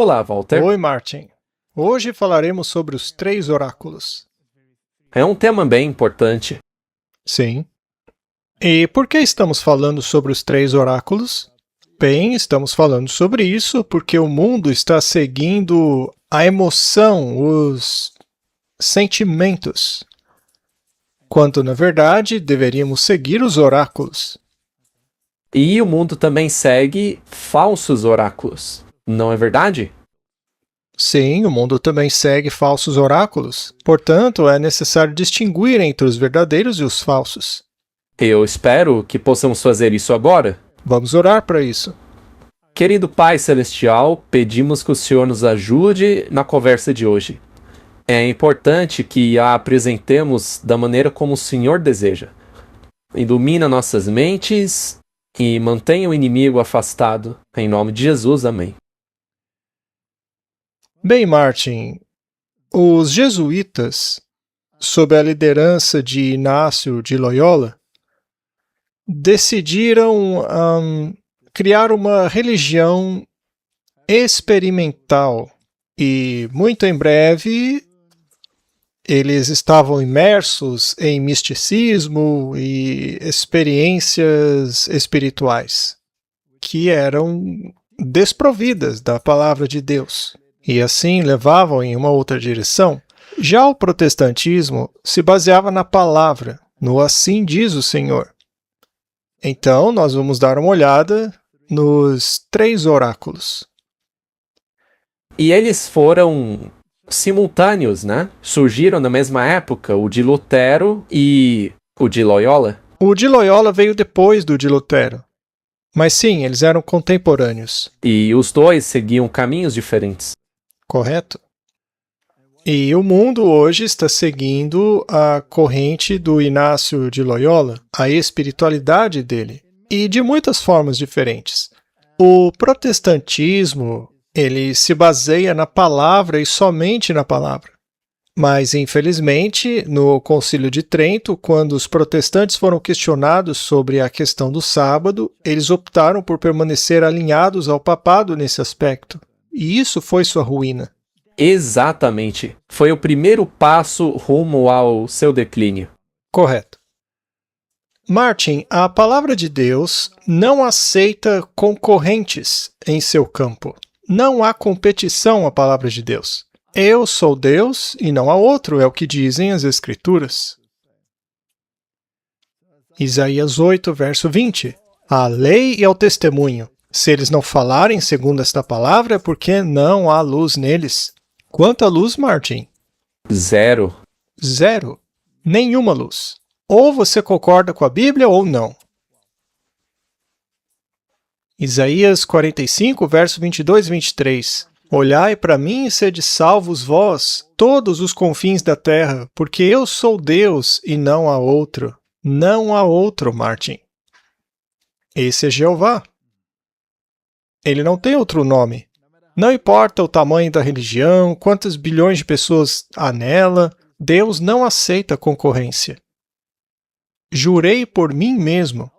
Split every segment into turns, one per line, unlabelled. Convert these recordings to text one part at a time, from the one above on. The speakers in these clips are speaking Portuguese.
Olá, Walter.
Oi, Martin. Hoje falaremos sobre os 3 oráculos.
É um tema bem importante.
Sim. E por que estamos falando sobre os 3 oráculos? Bem, estamos falando sobre isso porque o mundo está seguindo a emoção, os sentimentos, quando, na verdade, deveríamos seguir os oráculos.
E o mundo também segue falsos oráculos, não é verdade?
Sim, o mundo também segue falsos oráculos. Portanto, é necessário distinguir entre os verdadeiros e os falsos.
Eu espero que possamos fazer isso agora.
Vamos orar para isso.
Querido Pai Celestial, pedimos que o Senhor nos ajude na conversa de hoje. É importante que a apresentemos da maneira como o Senhor deseja. Ilumina nossas mentes e mantenha o inimigo afastado. Em nome de Jesus, amém.
Bem, Martin, os jesuítas, sob a liderança de Inácio de Loyola, decidiram criar uma religião experimental e, muito em breve, eles estavam imersos em misticismo e experiências espirituais que eram desprovidas da palavra de Deus e assim levavam em uma outra direção. Já o protestantismo se baseava na palavra, no assim diz o Senhor. Então, nós vamos dar uma olhada nos 3 oráculos.
E eles foram simultâneos, né? Surgiram na mesma época, o de Lutero e o de Loyola.
O de Loyola veio depois do de Lutero. Mas sim, eles eram contemporâneos.
E os dois seguiam caminhos diferentes.
Correto? E o mundo hoje está seguindo a corrente do Inácio de Loyola, a espiritualidade dele, e de muitas formas diferentes. O protestantismo, ele se baseia na palavra e somente na palavra. Mas, infelizmente, no Concílio de Trento, quando os protestantes foram questionados sobre a questão do sábado, eles optaram por permanecer alinhados ao papado nesse aspecto. E isso foi sua ruína.
Exatamente. Foi o primeiro passo rumo ao seu declínio.
Correto. Martin, a palavra de Deus não aceita concorrentes em seu campo. Não há competição à palavra de Deus. Eu sou Deus e não há outro, é o que dizem as Escrituras. Isaías 8, verso 20. A lei e ao testemunho. Se eles não falarem segundo esta palavra, é porque não há luz neles. Quanta luz, Martin?
0.
0. Nenhuma luz. Ou você concorda com a Bíblia ou não. Isaías 45, verso 22 e 23. Olhai para mim e sede salvos vós, todos os confins da terra, porque eu sou Deus e não há outro. Não há outro, Martin. Esse é Jeová. Ele não tem outro nome. Não importa o tamanho da religião, quantas bilhões de pessoas há nela, Deus não aceita concorrência. Jurei por mim mesmo,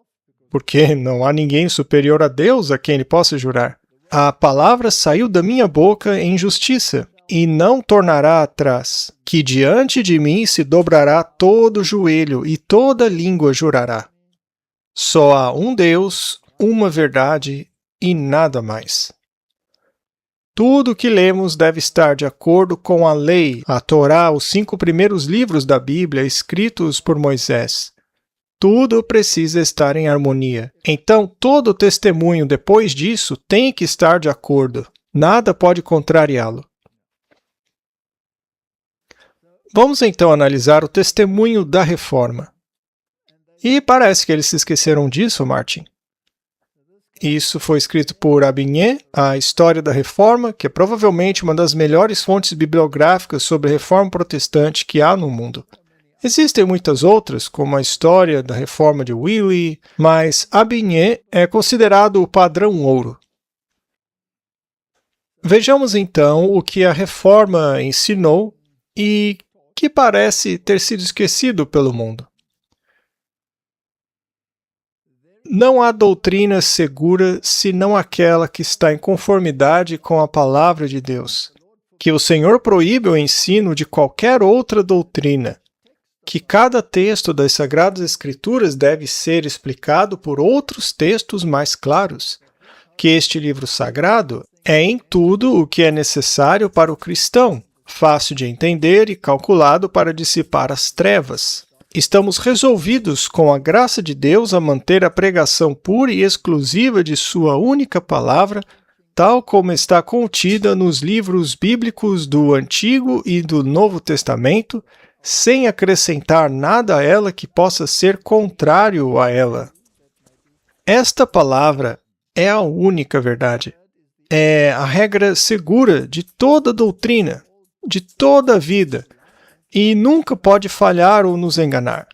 porque não há ninguém superior a Deus a quem ele possa jurar. A palavra saiu da minha boca em justiça, e não tornará atrás, que diante de mim se dobrará todo joelho e toda língua jurará. Só há um Deus, uma verdade e nada mais. Tudo o que lemos deve estar de acordo com a lei, a Torá, os 5 primeiros livros da Bíblia escritos por Moisés. Tudo precisa estar em harmonia. Então, todo o testemunho depois disso tem que estar de acordo. Nada pode contrariá-lo. Vamos então analisar o testemunho da Reforma. E parece que eles se esqueceram disso, Martin. Isso foi escrito por Abinhet, a História da Reforma, que é provavelmente uma das melhores fontes bibliográficas sobre a Reforma Protestante que há no mundo. Existem muitas outras, como a História da Reforma de Willy, mas Abinhet é considerado o padrão ouro. Vejamos então o que a Reforma ensinou e que parece ter sido esquecido pelo mundo. Não há doutrina segura senão aquela que está em conformidade com a palavra de Deus. Que o Senhor proíbe o ensino de qualquer outra doutrina. Que cada texto das Sagradas Escrituras deve ser explicado por outros textos mais claros. Que este livro sagrado é em tudo o que é necessário para o cristão, fácil de entender e calculado para dissipar as trevas. Estamos resolvidos, com a graça de Deus, a manter a pregação pura e exclusiva de sua única palavra, tal como está contida nos livros bíblicos do Antigo e do Novo Testamento, sem acrescentar nada a ela que possa ser contrário a ela. Esta palavra é a única verdade. É a regra segura de toda doutrina, de toda a vida, e nunca pode falhar ou nos enganar.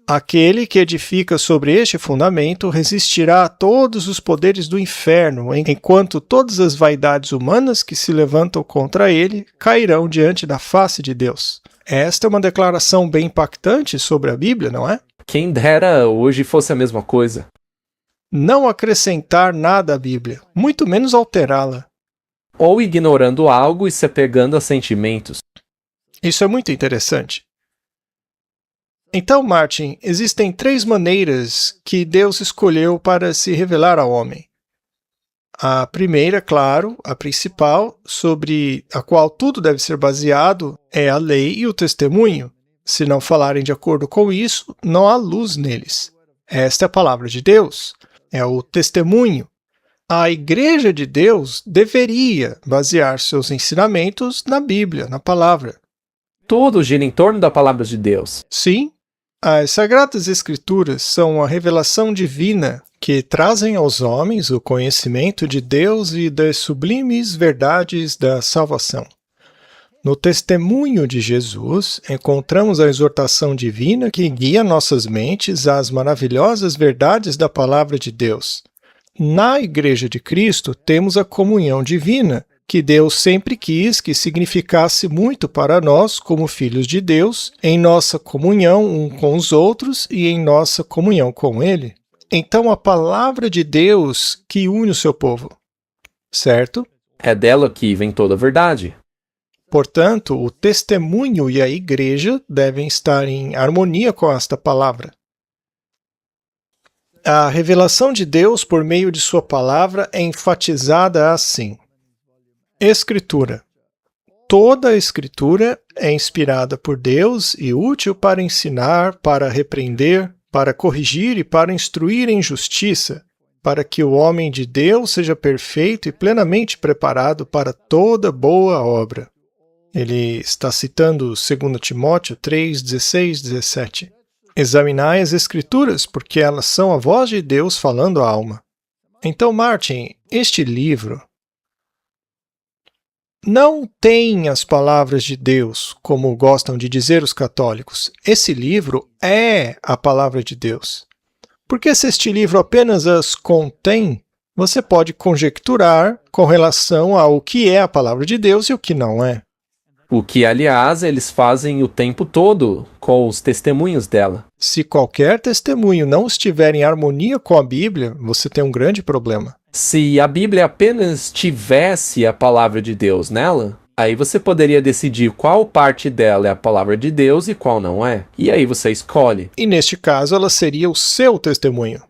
Aquele que edifica sobre este fundamento resistirá a todos os poderes do inferno, enquanto todas as vaidades humanas que se levantam contra ele cairão diante da face de Deus. Esta é uma declaração bem impactante sobre a Bíblia, não é?
Quem dera hoje fosse a mesma coisa.
Não acrescentar nada à Bíblia, muito menos alterá-la.
Ou ignorando algo e se apegando a sentimentos.
Isso é muito interessante. Então, Martin, existem 3 maneiras que Deus escolheu para se revelar ao homem. A primeira, claro, a principal, sobre a qual tudo deve ser baseado, é a lei e o testemunho. Se não falarem de acordo com isso, não há luz neles. Esta é a palavra de Deus, é o testemunho. A Igreja de Deus deveria basear seus ensinamentos na Bíblia, na palavra.
Tudo gira em torno da palavra de Deus.
Sim, as Sagradas Escrituras são a revelação divina que trazem aos homens o conhecimento de Deus e das sublimes verdades da salvação. No testemunho de Jesus, encontramos a exortação divina que guia nossas mentes às maravilhosas verdades da palavra de Deus. Na Igreja de Cristo, temos a comunhão divina, que Deus sempre quis que significasse muito para nós, como filhos de Deus, em nossa comunhão um com os outros e em nossa comunhão com Ele. Então, a palavra de Deus que une o seu povo, certo?
É dela que vem toda a verdade.
Portanto, o testemunho e a igreja devem estar em harmonia com esta palavra. A revelação de Deus por meio de sua palavra é enfatizada assim. Escritura. Toda a Escritura é inspirada por Deus e útil para ensinar, para repreender, para corrigir e para instruir em justiça, para que o homem de Deus seja perfeito e plenamente preparado para toda boa obra. Ele está citando 2 Timóteo 3, 16, 17. Examinai as Escrituras, porque elas são a voz de Deus falando à alma. Então, Martin, este livro não tem as palavras de Deus, como gostam de dizer os católicos. Esse livro é a palavra de Deus. Porque se este livro apenas as contém, você pode conjecturar com relação ao que é a palavra de Deus e o que não é.
O que, aliás, eles fazem o tempo todo com os testemunhos dela.
Se qualquer testemunho não estiver em harmonia com a Bíblia, você tem um grande problema.
Se a Bíblia apenas tivesse a palavra de Deus nela, aí você poderia decidir qual parte dela é a palavra de Deus e qual não é. E aí você escolhe.
E neste caso, ela seria o seu testemunho.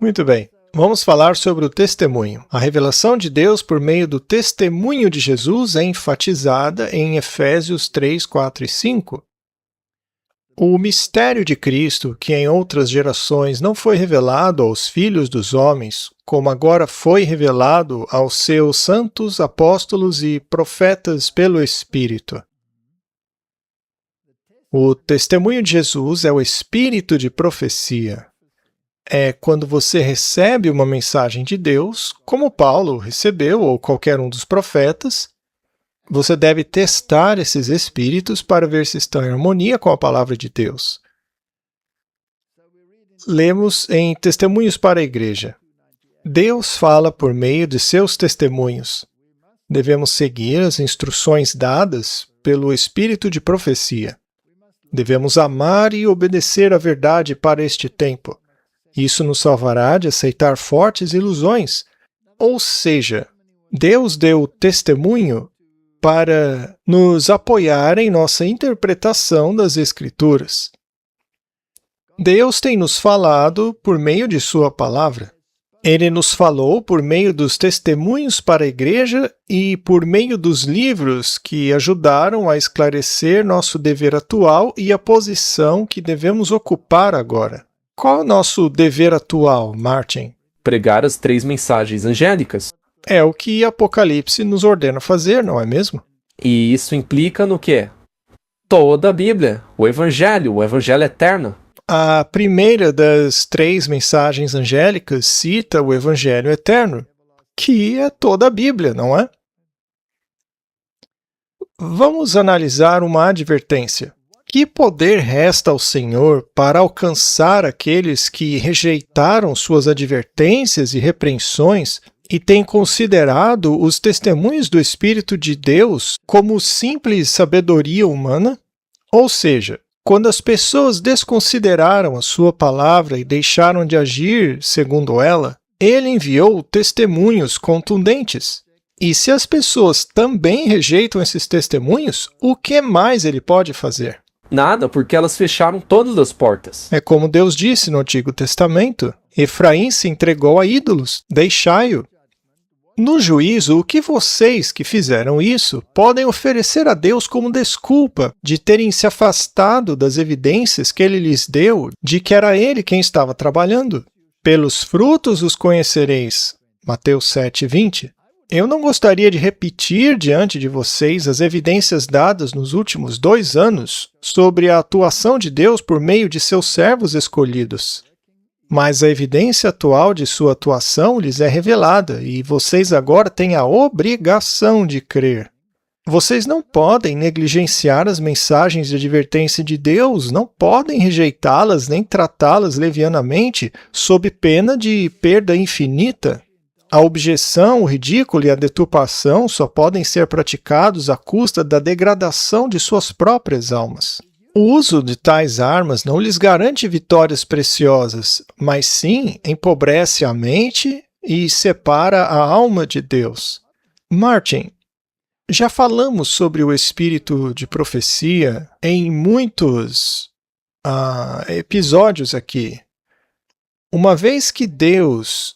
Muito bem. Vamos falar sobre o testemunho. A revelação de Deus por meio do testemunho de Jesus é enfatizada em Efésios 3, 4 e 5. O mistério de Cristo, que em outras gerações não foi revelado aos filhos dos homens, como agora foi revelado aos seus santos apóstolos e profetas pelo Espírito. O testemunho de Jesus é o espírito de profecia. É quando você recebe uma mensagem de Deus, como Paulo recebeu ou qualquer um dos profetas, você deve testar esses espíritos para ver se estão em harmonia com a palavra de Deus. Lemos em Testemunhos para a Igreja. Deus fala por meio de seus testemunhos. Devemos seguir as instruções dadas pelo espírito de profecia. Devemos amar e obedecer à verdade para este tempo. Isso nos salvará de aceitar fortes ilusões. Ou seja, Deus deu testemunho para nos apoiar em nossa interpretação das Escrituras. Deus tem nos falado por meio de Sua palavra. Ele nos falou por meio dos testemunhos para a igreja e por meio dos livros que ajudaram a esclarecer nosso dever atual e a posição que devemos ocupar agora. Qual é o nosso dever atual, Martin?
Pregar as 3 mensagens angélicas.
É o que Apocalipse nos ordena fazer, não é mesmo?
E isso implica no quê? Toda a Bíblia, o Evangelho eterno.
A primeira das 3 mensagens angélicas cita o Evangelho eterno, que é toda a Bíblia, não é? Vamos analisar uma advertência. Que poder resta ao Senhor para alcançar aqueles que rejeitaram suas advertências e repreensões e têm considerado os testemunhos do Espírito de Deus como simples sabedoria humana? Ou seja, quando as pessoas desconsideraram a sua palavra e deixaram de agir segundo ela, ele enviou testemunhos contundentes. E se as pessoas também rejeitam esses testemunhos, o que mais ele pode fazer?
Nada, porque elas fecharam todas as portas.
É como Deus disse no Antigo Testamento: Efraim se entregou a ídolos, deixai-o. No juízo, o que vocês que fizeram isso podem oferecer a Deus como desculpa de terem se afastado das evidências que ele lhes deu de que era ele quem estava trabalhando? Pelos frutos os conhecereis. Mateus 7:20. Eu não gostaria de repetir diante de vocês as evidências dadas nos últimos 2 anos sobre a atuação de Deus por meio de seus servos escolhidos. Mas a evidência atual de sua atuação lhes é revelada, e vocês agora têm a obrigação de crer. Vocês não podem negligenciar as mensagens de advertência de Deus, não podem rejeitá-las nem tratá-las levianamente, sob pena de perda infinita. A objeção, o ridículo e a deturpação só podem ser praticados à custa da degradação de suas próprias almas. O uso de tais armas não lhes garante vitórias preciosas, mas sim empobrece a mente e separa a alma de Deus. Martin, já falamos sobre o espírito de profecia em muitos episódios aqui. Uma vez que Deus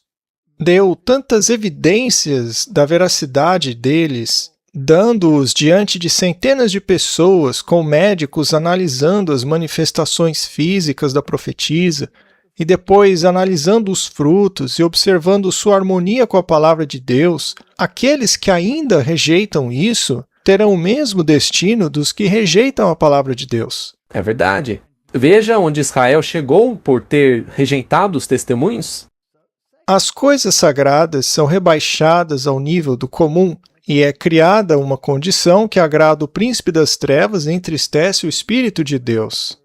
deu tantas evidências da veracidade deles, dando-os diante de centenas de pessoas, com médicos analisando as manifestações físicas da profetisa, e depois analisando os frutos e observando sua harmonia com a palavra de Deus, aqueles que ainda rejeitam isso terão o mesmo destino dos que rejeitam a palavra de Deus.
É verdade. Veja onde Israel chegou por ter rejeitado os testemunhos.
As coisas sagradas são rebaixadas ao nível do comum, e é criada uma condição que agrada o príncipe das trevas e entristece o Espírito de Deus.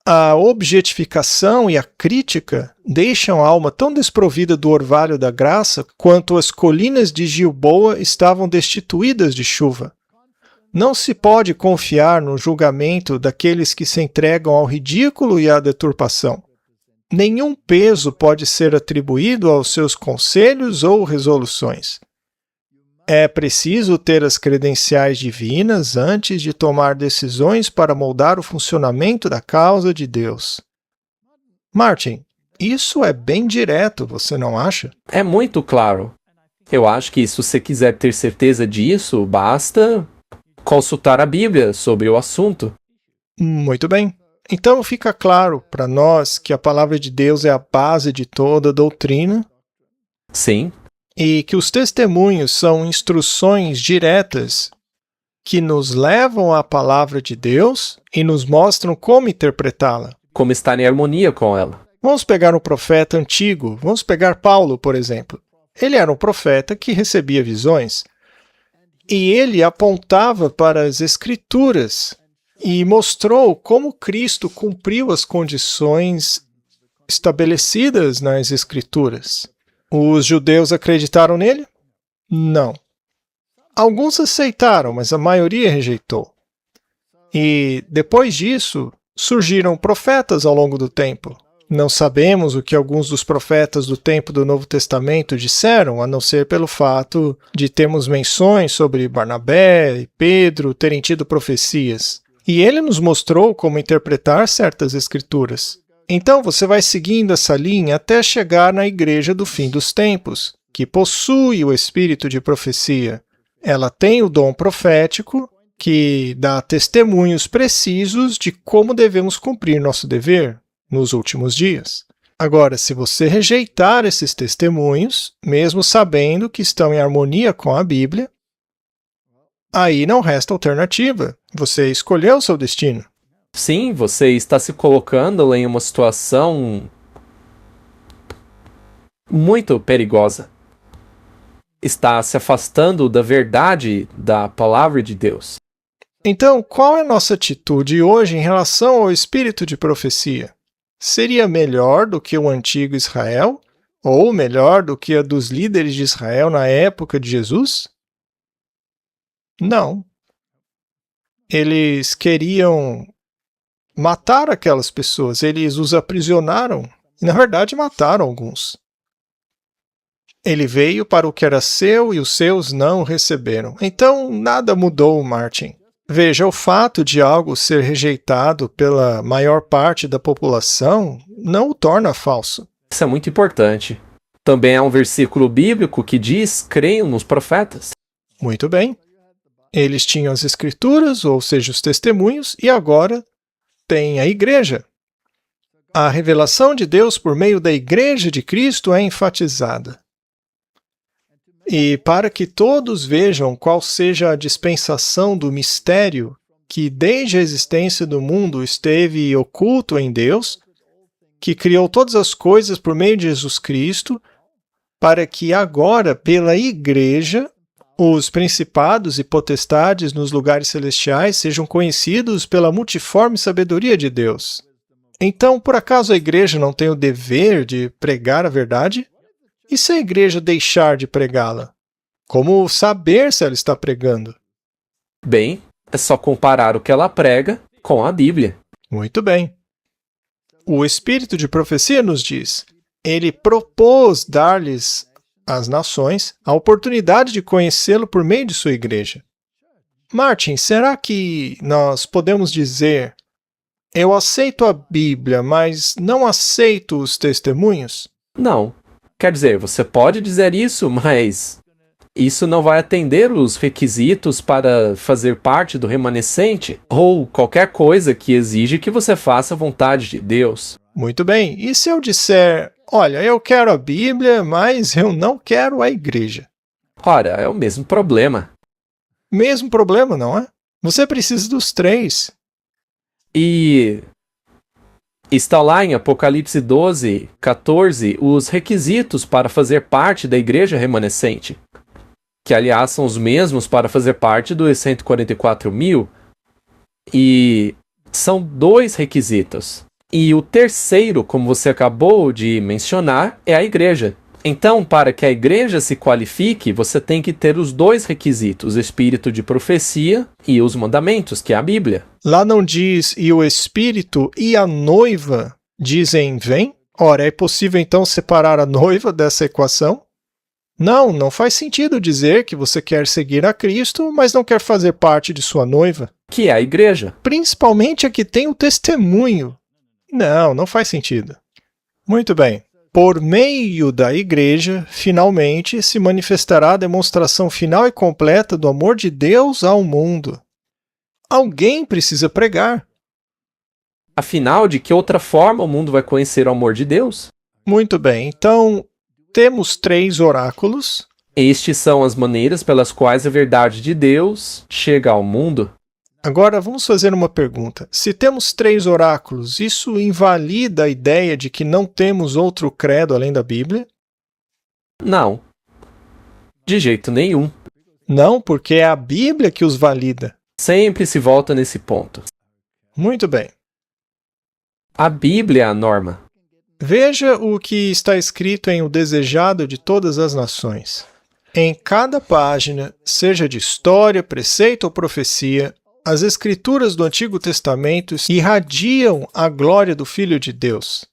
A objetificação e a crítica deixam a alma tão desprovida do orvalho da graça quanto as colinas de Gilboa estavam destituídas de chuva. Não se pode confiar no julgamento daqueles que se entregam ao ridículo e à deturpação. Nenhum peso pode ser atribuído aos seus conselhos ou resoluções. É preciso ter as credenciais divinas antes de tomar decisões para moldar o funcionamento da causa de Deus. Martin, isso é bem direto, você não acha?
É muito claro. Eu acho que se você quiser ter certeza disso, basta consultar a Bíblia sobre o assunto.
Muito bem. Então fica claro para nós que a palavra de Deus é a base de toda a doutrina.
Sim.
E que os testemunhos são instruções diretas que nos levam à palavra de Deus e nos mostram como interpretá-la.
Como estar em harmonia com ela.
Vamos pegar um profeta antigo, vamos pegar Paulo, por exemplo. Ele era um profeta que recebia visões e ele apontava para as Escrituras e mostrou como Cristo cumpriu as condições estabelecidas nas Escrituras. Os judeus acreditaram nele? Não. Alguns aceitaram, mas a maioria rejeitou. E depois disso, surgiram profetas ao longo do tempo. Não sabemos o que alguns dos profetas do tempo do Novo Testamento disseram, a não ser pelo fato de termos menções sobre Barnabé e Pedro terem tido profecias. E ele nos mostrou como interpretar certas escrituras. Então você vai seguindo essa linha até chegar na igreja do fim dos tempos, que possui o espírito de profecia. Ela tem o dom profético, que dá testemunhos precisos de como devemos cumprir nosso dever nos últimos dias. Agora, se você rejeitar esses testemunhos, mesmo sabendo que estão em harmonia com a Bíblia, aí não resta alternativa. Você escolheu o seu destino.
Sim, você está se colocando em uma situação muito perigosa. Está se afastando da verdade da palavra de Deus.
Então, qual é a nossa atitude hoje em relação ao espírito de profecia? Seria melhor do que o antigo Israel? Ou melhor do que a dos líderes de Israel na época de Jesus? Não. Eles queriam matar aquelas pessoas, eles os aprisionaram e, na verdade, mataram alguns. Ele veio para o que era seu e os seus não o receberam. Então, nada mudou, Martin. Veja, o fato de algo ser rejeitado pela maior parte da população não o torna falso.
Isso é muito importante. Também há um versículo bíblico que diz: creiam nos profetas.
Muito bem. Eles tinham as escrituras, ou seja, os testemunhos, e agora tem a igreja. A revelação de Deus por meio da igreja de Cristo é enfatizada. E para que todos vejam qual seja a dispensação do mistério que desde a existência do mundo esteve oculto em Deus, que criou todas as coisas por meio de Jesus Cristo, para que agora, pela igreja, os principados e potestades nos lugares celestiais sejam conhecidos pela multiforme sabedoria de Deus. Então, por acaso a igreja não tem o dever de pregar a verdade? E se a igreja deixar de pregá-la? Como saber se ela está pregando?
Bem, é só comparar o que ela prega com a Bíblia.
Muito bem. O espírito de profecia nos diz: ele propôs dar-lhes às nações a oportunidade de conhecê-lo por meio de sua igreja. Martin, será que nós podemos dizer: eu aceito a Bíblia, mas não aceito os testemunhos?
Não. Quer dizer, você pode dizer isso, mas isso não vai atender os requisitos para fazer parte do remanescente ou qualquer coisa que exige que você faça a vontade de Deus.
Muito bem. E se eu disser: olha, eu quero a Bíblia, mas eu não quero a igreja?
Ora, é o mesmo problema.
Mesmo problema, não é? Você precisa dos três.
E está lá em Apocalipse 12, 14, os requisitos para fazer parte da igreja remanescente, que aliás são os mesmos para fazer parte dos 144.000, e são 2 requisitos. E o terceiro, como você acabou de mencionar, é a igreja. Então, para que a igreja se qualifique, você tem que ter os 2 requisitos, o espírito de profecia e os mandamentos, que é a Bíblia.
Lá não diz: e o espírito e a noiva dizem vem? Ora, é possível então separar a noiva dessa equação? Não, não faz sentido dizer que você quer seguir a Cristo, mas não quer fazer parte de sua noiva.
Que é a igreja.
Principalmente a que tem o testemunho. Não, não faz sentido. Muito bem. Por meio da igreja, finalmente, se manifestará a demonstração final e completa do amor de Deus ao mundo. Alguém precisa pregar.
Afinal, de que outra forma o mundo vai conhecer o amor de Deus?
Muito bem, então temos 3 oráculos.
Estes são as maneiras pelas quais a verdade de Deus chega ao mundo.
Agora vamos fazer uma pergunta. Se temos 3 oráculos, isso invalida a ideia de que não temos outro credo além da Bíblia?
Não. De jeito nenhum.
Não, porque é a Bíblia que os valida.
Sempre se volta nesse ponto.
Muito bem.
A Bíblia é a norma.
Veja o que está escrito em O Desejado de Todas as Nações. Em cada página, seja de história, preceito ou profecia, As Escrituras do Antigo Testamento irradiam a glória do Filho de Deus.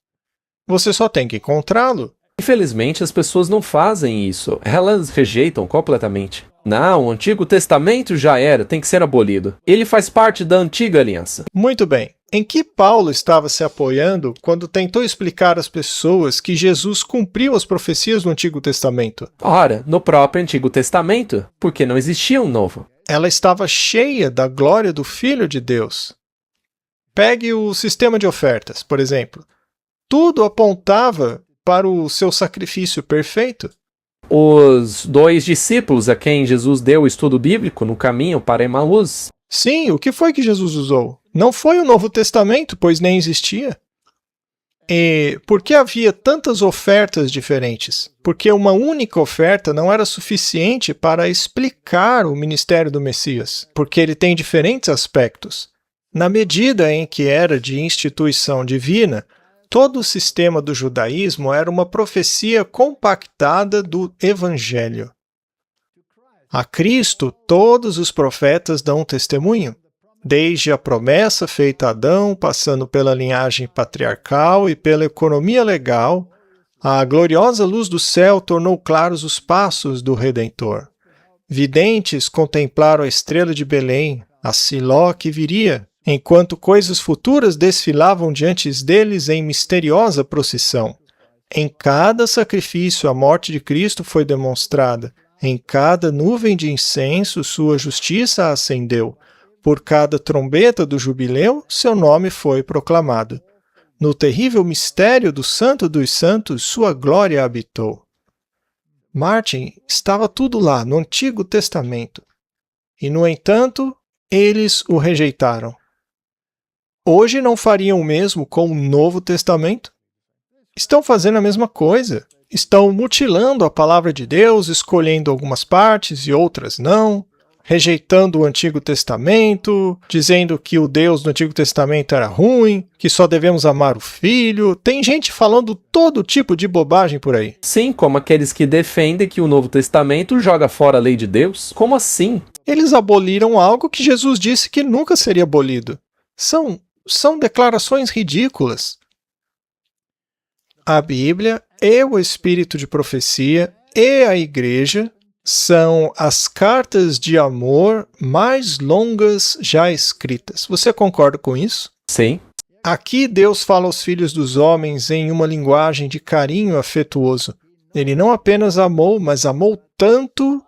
Você só tem que encontrá-lo.
Infelizmente, as pessoas não fazem isso. Elas rejeitam completamente. Não, o Antigo Testamento já era, tem que ser abolido. Ele faz parte da antiga aliança.
Muito bem. Em que Paulo estava se apoiando quando tentou explicar às pessoas que Jesus cumpriu as profecias do Antigo Testamento?
Ora, no próprio Antigo Testamento, porque não existia um novo.
Ela estava cheia da glória do Filho de Deus. Pegue o sistema de ofertas, por exemplo. Tudo apontava para o seu sacrifício perfeito.
Os 2 discípulos a quem Jesus deu o estudo bíblico no caminho para Emaús.
Sim, o que foi que Jesus usou? Não foi o Novo Testamento, pois nem existia. E por que havia tantas ofertas diferentes? Porque uma única oferta não era suficiente para explicar o ministério do Messias, porque ele tem diferentes aspectos. Na medida em que era de instituição divina, todo o sistema do judaísmo era uma profecia compactada do Evangelho. A Cristo, todos os profetas dão testemunho, desde a promessa feita a Adão, passando pela linhagem patriarcal e pela economia legal, a gloriosa luz do céu tornou claros os passos do Redentor. Videntes contemplaram a estrela de Belém, a Siló que viria, enquanto coisas futuras desfilavam diante deles em misteriosa procissão. Em cada sacrifício a morte de Cristo foi demonstrada, em cada nuvem de incenso sua justiça ascendeu, por cada trombeta do jubileu seu nome foi proclamado. No terrível mistério do Santo dos Santos sua glória habitou. Martin, estava tudo lá no Antigo Testamento, e no entanto, eles o rejeitaram. Hoje não fariam o mesmo com o Novo Testamento? Estão fazendo a mesma coisa. Estão mutilando a palavra de Deus, escolhendo algumas partes e outras não, rejeitando o Antigo Testamento, dizendo que o Deus do Antigo Testamento era ruim, que só devemos amar o Filho. Tem gente falando todo tipo de bobagem por aí.
Sim, como aqueles que defendem que o Novo Testamento joga fora a lei de Deus. Como assim?
Eles aboliram algo que Jesus disse que nunca seria abolido. São declarações ridículas. A Bíblia e o Espírito de Profecia e a Igreja são as cartas de amor mais longas já escritas. Você concorda com isso?
Sim.
Aqui Deus fala aos filhos dos homens em uma linguagem de carinho afetuoso. Ele não apenas amou, mas amou tanto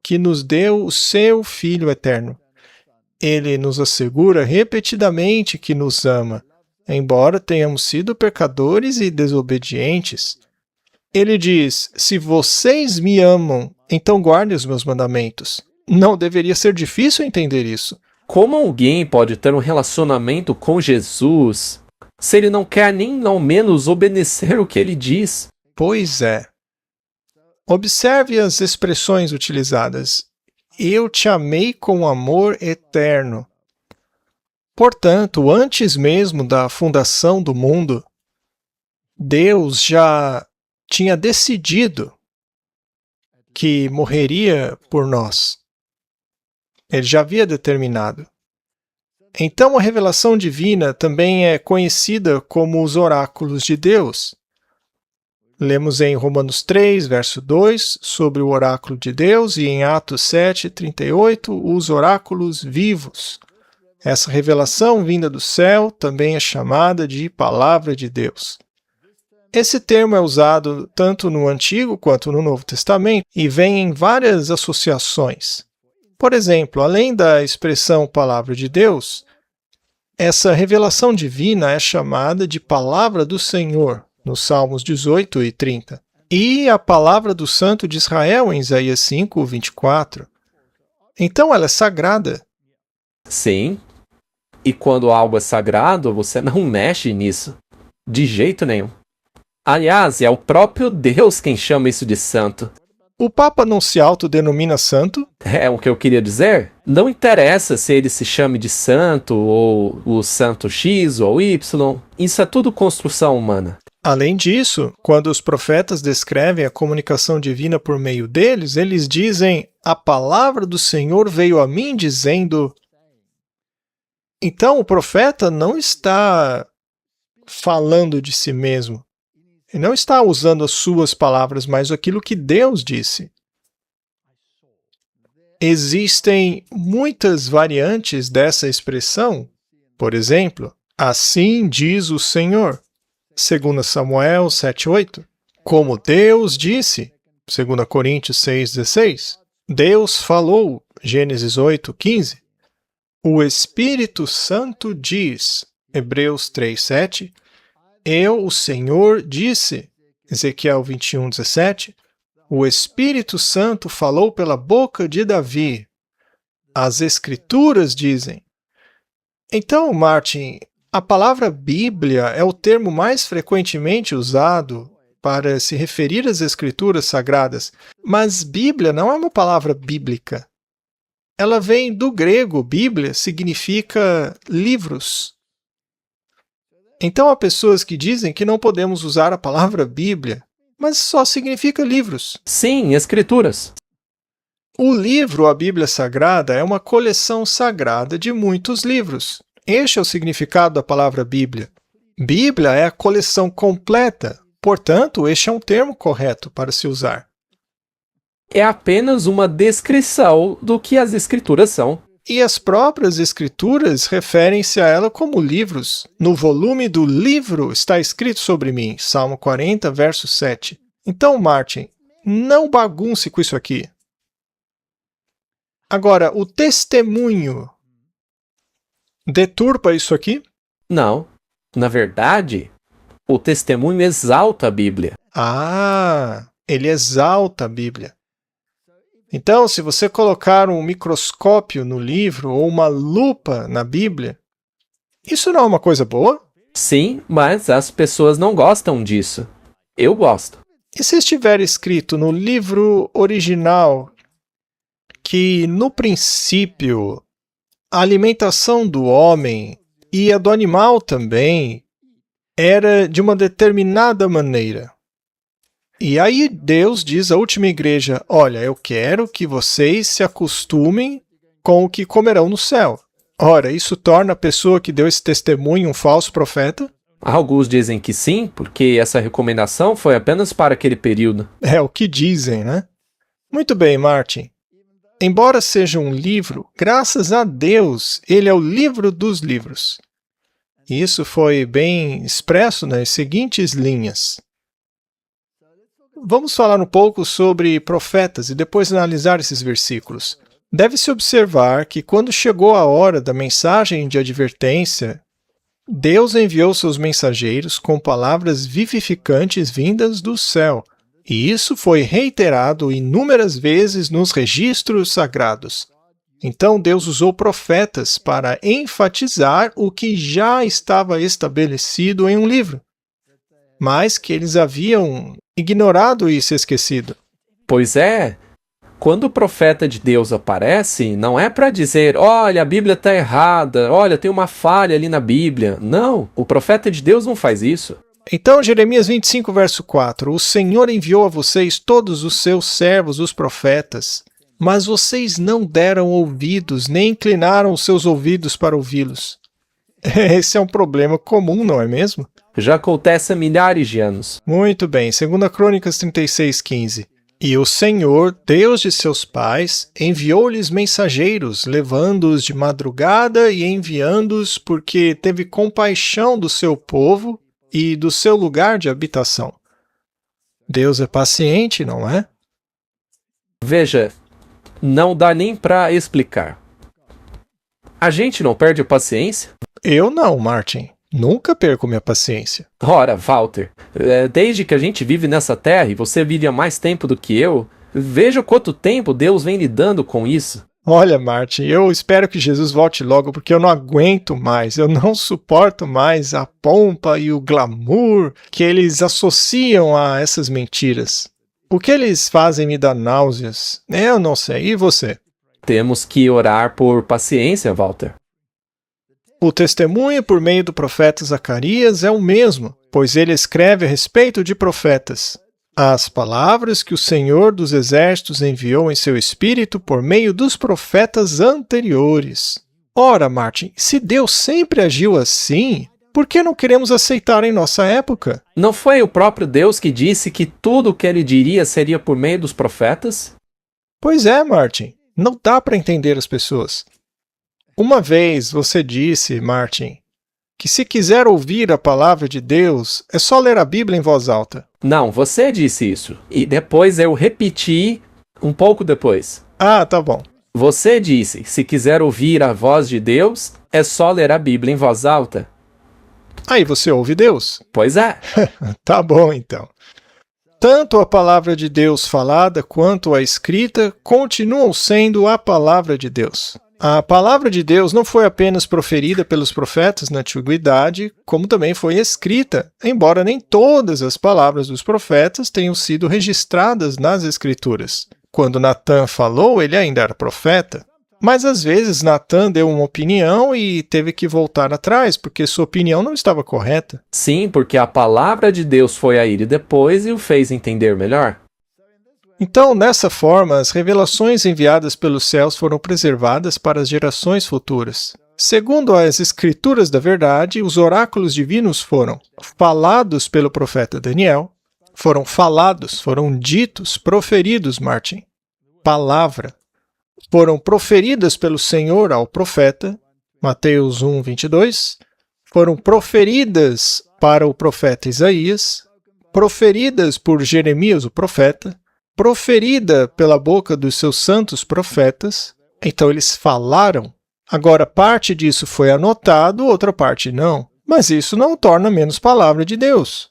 que nos deu o seu Filho eterno. Ele nos assegura repetidamente que nos ama, embora tenhamos sido pecadores e desobedientes. Ele diz, se vocês me amam, então guardem os meus mandamentos. Não deveria ser difícil entender isso.
Como alguém pode ter um relacionamento com Jesus se ele não quer nem ao menos obedecer o que ele diz?
Pois é. Observe as expressões utilizadas. Eu te amei com amor eterno. Portanto, antes mesmo da fundação do mundo, Deus já tinha decidido que morreria por nós. Ele já havia determinado. Então, a revelação divina também é conhecida como os oráculos de Deus. Lemos em Romanos 3, verso 2, sobre o oráculo de Deus, e em Atos 7, 38, os oráculos vivos. Essa revelação vinda do céu também é chamada de Palavra de Deus. Esse termo é usado tanto no Antigo quanto no Novo Testamento e vem em várias associações. Por exemplo, além da expressão Palavra de Deus, essa revelação divina é chamada de Palavra do Senhor, nos Salmos 18 e 30. E a Palavra do Santo de Israel, em Isaías 5, 24. Então ela é sagrada.
Sim. E quando algo é sagrado, você não mexe nisso. De jeito nenhum. Aliás, é o próprio Deus quem chama isso de santo.
O Papa não se autodenomina santo?
É o que eu queria dizer. Não interessa se ele se chame de santo, ou o santo X ou Y. Isso é tudo construção humana.
Além disso, quando os profetas descrevem a comunicação divina por meio deles, eles dizem, a palavra do Senhor veio a mim dizendo... Então, o profeta não está falando de si mesmo. Ele não está usando as suas palavras, mas aquilo que Deus disse. Existem muitas variantes dessa expressão. Por exemplo, assim diz o Senhor, 2 Samuel 7:8. Como Deus disse, 2 Coríntios 6:16. Deus falou, Gênesis 8:15. O Espírito Santo diz, Hebreus 3:7. Eu, o Senhor, disse, Ezequiel 21:17. O Espírito Santo falou pela boca de Davi. As Escrituras dizem. Então, Martin, a palavra Bíblia é o termo mais frequentemente usado para se referir às Escrituras sagradas, mas Bíblia não é uma palavra bíblica. Ela vem do grego, Bíblia significa livros. Então há pessoas que dizem que não podemos usar a palavra Bíblia, mas só significa livros.
Sim, escrituras.
O livro, a Bíblia Sagrada, é uma coleção sagrada de muitos livros. Este é o significado da palavra Bíblia. Bíblia é a coleção completa, portanto, este é um termo correto para se usar.
É apenas uma descrição do que as escrituras são.
E as próprias Escrituras referem-se a ela como livros. No volume do livro está escrito sobre mim, Salmo 40, verso 7. Então, Martin, não bagunce com isso aqui. Agora, o testemunho deturpa isso aqui?
Não. Na verdade, o testemunho exalta a Bíblia.
Ah, ele exalta a Bíblia. Então, se você colocar um microscópio no livro ou uma lupa na Bíblia, isso não é uma coisa boa?
Sim, mas as pessoas não gostam disso. Eu gosto.
E se estiver escrito no livro original que, no princípio, a alimentação do homem e a do animal também era de uma determinada maneira? E aí Deus diz à última igreja, olha, eu quero que vocês se acostumem com o que comerão no céu. Ora, isso torna a pessoa que deu esse testemunho um falso profeta?
Alguns dizem que sim, porque essa recomendação foi apenas para aquele período.
É o que dizem, né? Muito bem, Martin. Embora seja um livro, graças a Deus, ele é o livro dos livros. E isso foi bem expresso nas seguintes linhas. Vamos falar um pouco sobre profetas e depois analisar esses versículos. Deve-se observar que quando chegou a hora da mensagem de advertência, Deus enviou seus mensageiros com palavras vivificantes vindas do céu, e isso foi reiterado inúmeras vezes nos registros sagrados. Então Deus usou profetas para enfatizar o que já estava estabelecido em um livro, mas que eles haviam ignorado e se esquecido.
Pois é, quando o profeta de Deus aparece, não é para dizer, olha, a Bíblia está errada, olha, tem uma falha ali na Bíblia. Não, o profeta de Deus não faz isso.
Então, Jeremias 25, verso 4, o Senhor enviou a vocês todos os seus servos, os profetas, mas vocês não deram ouvidos, nem inclinaram os seus ouvidos para ouvi-los. Esse é um problema comum, não é mesmo?
Já acontece há milhares de anos.
Muito bem, 2 Crônicas 36:15. E o Senhor, Deus de seus pais, enviou-lhes mensageiros, levando-os de madrugada e enviando-os porque teve compaixão do seu povo e do seu lugar de habitação. Deus é paciente, não é?
Veja, não dá nem para explicar. A gente não perde a paciência?
Eu não, Martin. Nunca perco minha paciência.
Ora, Walter, desde que a gente vive nessa terra e você vive há mais tempo do que eu, veja quanto tempo Deus vem lidando com isso.
Olha, Martin, eu espero que Jesus volte logo porque eu não aguento mais, eu não suporto mais a pompa e o glamour que eles associam a essas mentiras. O que eles fazem me dá náuseas. Eu não sei, e você?
Temos que orar por paciência, Walter.
O testemunho por meio do profeta Zacarias é o mesmo, pois ele escreve a respeito de profetas. As palavras que o Senhor dos Exércitos enviou em seu espírito por meio dos profetas anteriores. Ora, Martin, se Deus sempre agiu assim, por que não queremos aceitar em nossa época?
Não foi o próprio Deus que disse que tudo o que ele diria seria por meio dos profetas?
Pois é, Martin. Não dá para entender as pessoas. Uma vez você disse, Martin, que se quiser ouvir a palavra de Deus, é só ler a Bíblia em voz alta.
Não, você disse isso. E depois eu repeti um pouco depois.
Ah, tá bom.
Você disse, se quiser ouvir a voz de Deus, é só ler a Bíblia em voz alta.
Aí você ouve Deus.
Pois é.
Tá bom, então. Tanto a palavra de Deus falada quanto a escrita continuam sendo a palavra de Deus. A palavra de Deus não foi apenas proferida pelos profetas na antiguidade, como também foi escrita, embora nem todas as palavras dos profetas tenham sido registradas nas Escrituras. Quando Natã falou, ele ainda era profeta. Mas às vezes Natã deu uma opinião e teve que voltar atrás, porque sua opinião não estava correta.
Sim, porque a palavra de Deus foi a ele depois e o fez entender melhor.
Então, dessa forma, as revelações enviadas pelos céus foram preservadas para as gerações futuras. Segundo as Escrituras da Verdade, os oráculos divinos foram falados pelo profeta Daniel, foram ditos, proferidos, Martin, palavra. Foram proferidas pelo Senhor ao profeta, Mateus 1, 22, foram proferidas para o profeta Isaías, proferidas por Jeremias, o profeta, proferida pela boca dos seus santos profetas. Então eles falaram. Agora, parte disso foi anotado, outra parte não. Mas isso não torna menos palavra de Deus.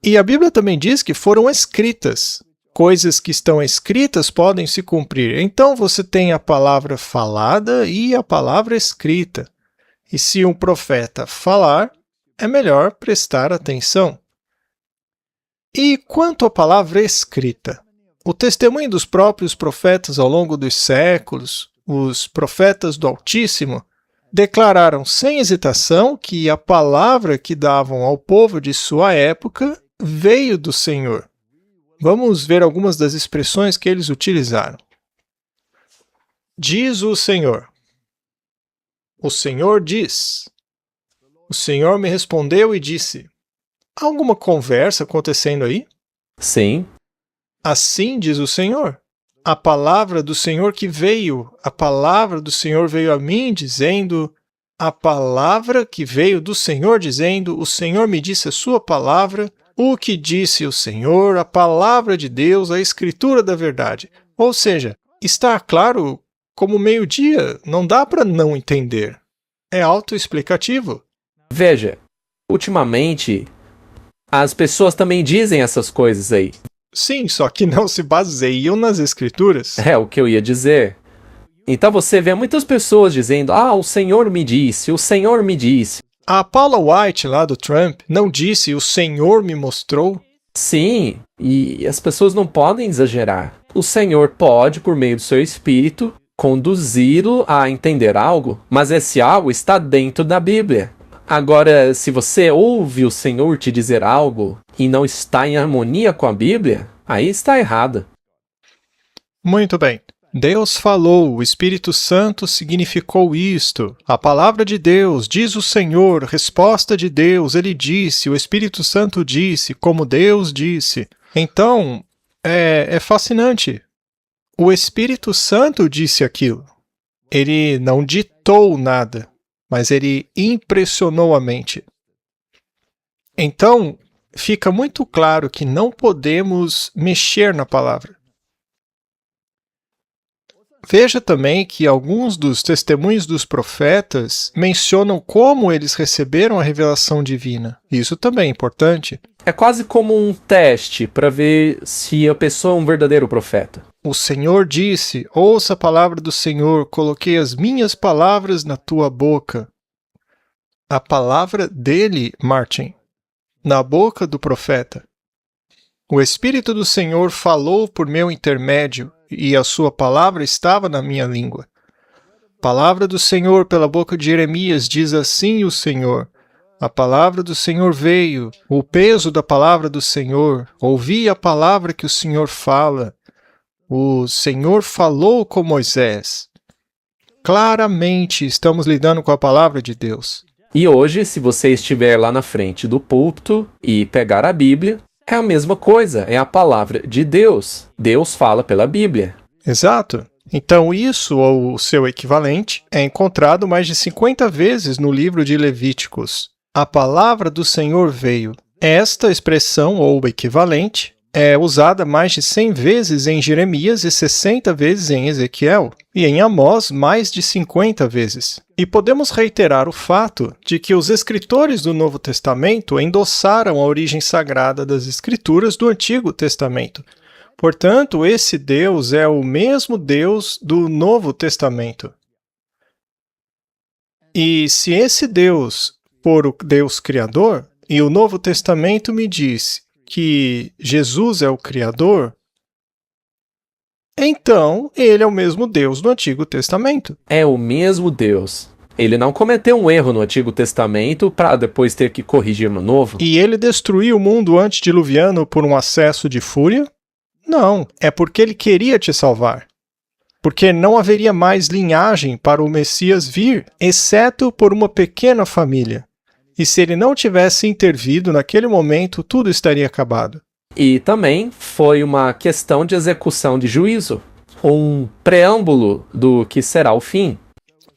E a Bíblia também diz que foram escritas. Coisas que estão escritas podem se cumprir. Então você tem a palavra falada e a palavra escrita. E se um profeta falar, é melhor prestar atenção. E quanto à palavra escrita? O testemunho dos próprios profetas ao longo dos séculos, os profetas do Altíssimo, declararam sem hesitação que a palavra que davam ao povo de sua época veio do Senhor. Vamos ver algumas das expressões que eles utilizaram. Diz o Senhor. O Senhor diz. O Senhor me respondeu e disse. Há alguma conversa acontecendo aí?
Sim.
Assim diz o Senhor. A palavra do Senhor que veio, a palavra do Senhor veio a mim dizendo, a palavra que veio do Senhor dizendo, o Senhor me disse a sua palavra, o que disse o Senhor, a palavra de Deus, a escritura da verdade. Ou seja, está claro como meio-dia, não dá para não entender. É autoexplicativo.
Veja, ultimamente, as pessoas também dizem essas coisas aí.
Sim, só que não se baseiam nas escrituras.
É o que eu ia dizer. Então você vê muitas pessoas dizendo, o Senhor me disse, o Senhor me disse.
A Paula White, lá do Trump, não disse, o Senhor me mostrou?
Sim, e as pessoas não podem exagerar. O Senhor pode, por meio do seu espírito, conduzi-lo a entender algo, mas esse algo está dentro da Bíblia. Agora, se você ouve o Senhor te dizer algo e não está em harmonia com a Bíblia, aí está errado.
Muito bem. Deus falou, o Espírito Santo significou isto. A palavra de Deus, diz o Senhor, resposta de Deus, ele disse, o Espírito Santo disse, como Deus disse. Então, é fascinante. O Espírito Santo disse aquilo. Ele não ditou nada, mas ele impressionou a mente. Então, fica muito claro que não podemos mexer na palavra. Veja também que alguns dos testemunhos dos profetas mencionam como eles receberam a revelação divina. Isso também é importante.
É quase como um teste para ver se a pessoa é um verdadeiro profeta.
O Senhor disse, ouça a palavra do Senhor, coloquei as minhas palavras na tua boca. A palavra dele, Martin, na boca do profeta. O Espírito do Senhor falou por meu intermédio, e a sua palavra estava na minha língua. Palavra do Senhor pela boca de Jeremias, diz assim o Senhor. A palavra do Senhor veio, o peso da palavra do Senhor. Ouvi a palavra que o Senhor fala. O Senhor falou com Moisés. Claramente estamos lidando com a palavra de Deus.
E hoje, se você estiver lá na frente do púlpito e pegar a Bíblia, é a mesma coisa, é a palavra de Deus. Deus fala pela Bíblia.
Exato. Então isso, ou o seu equivalente, é encontrado mais de 50 vezes no livro de Levíticos. A palavra do Senhor veio. Esta expressão, ou equivalente, é usada mais de 100 vezes em Jeremias e 60 vezes em Ezequiel, e em Amós mais de 50 vezes. E podemos reiterar o fato de que os escritores do Novo Testamento endossaram a origem sagrada das Escrituras do Antigo Testamento. Portanto, esse Deus é o mesmo Deus do Novo Testamento. E se esse Deus for o Deus Criador, e o Novo Testamento me diz que Jesus é o Criador, então ele é o mesmo Deus do Antigo Testamento.
É o mesmo Deus. Ele não cometeu um erro no Antigo Testamento para depois ter que corrigir no Novo.
E ele destruiu o mundo antediluviano por um acesso de fúria? Não, é porque ele queria te salvar. Porque não haveria mais linhagem para o Messias vir, exceto por uma pequena família. E se ele não tivesse intervido naquele momento, tudo estaria acabado.
E também foi uma questão de execução de juízo, um preâmbulo do que será o fim.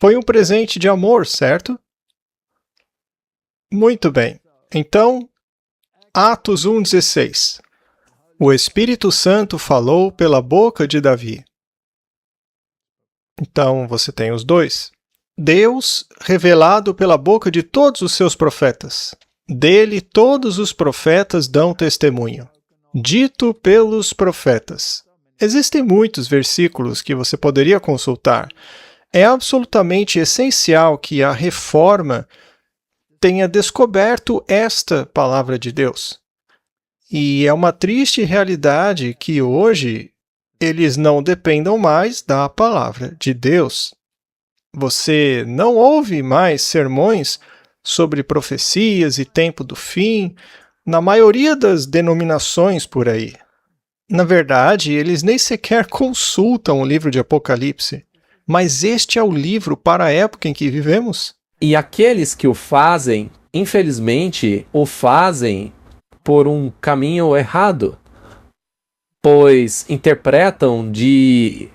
Foi um presente de amor, certo? Muito bem. Então, Atos 1,16. O Espírito Santo falou pela boca de Davi. Então, você tem os dois. Deus revelado pela boca de todos os seus profetas. Dele todos os profetas dão testemunho. Dito pelos profetas. Existem muitos versículos que você poderia consultar. É absolutamente essencial que a Reforma tenha descoberto esta palavra de Deus. E é uma triste realidade que hoje eles não dependam mais da palavra de Deus. Você não ouve mais sermões sobre profecias e tempo do fim na maioria das denominações por aí. Na verdade, eles nem sequer consultam o livro de Apocalipse. Mas este é o livro para a época em que vivemos.
E aqueles que o fazem, infelizmente, o fazem por um caminho errado, pois interpretam de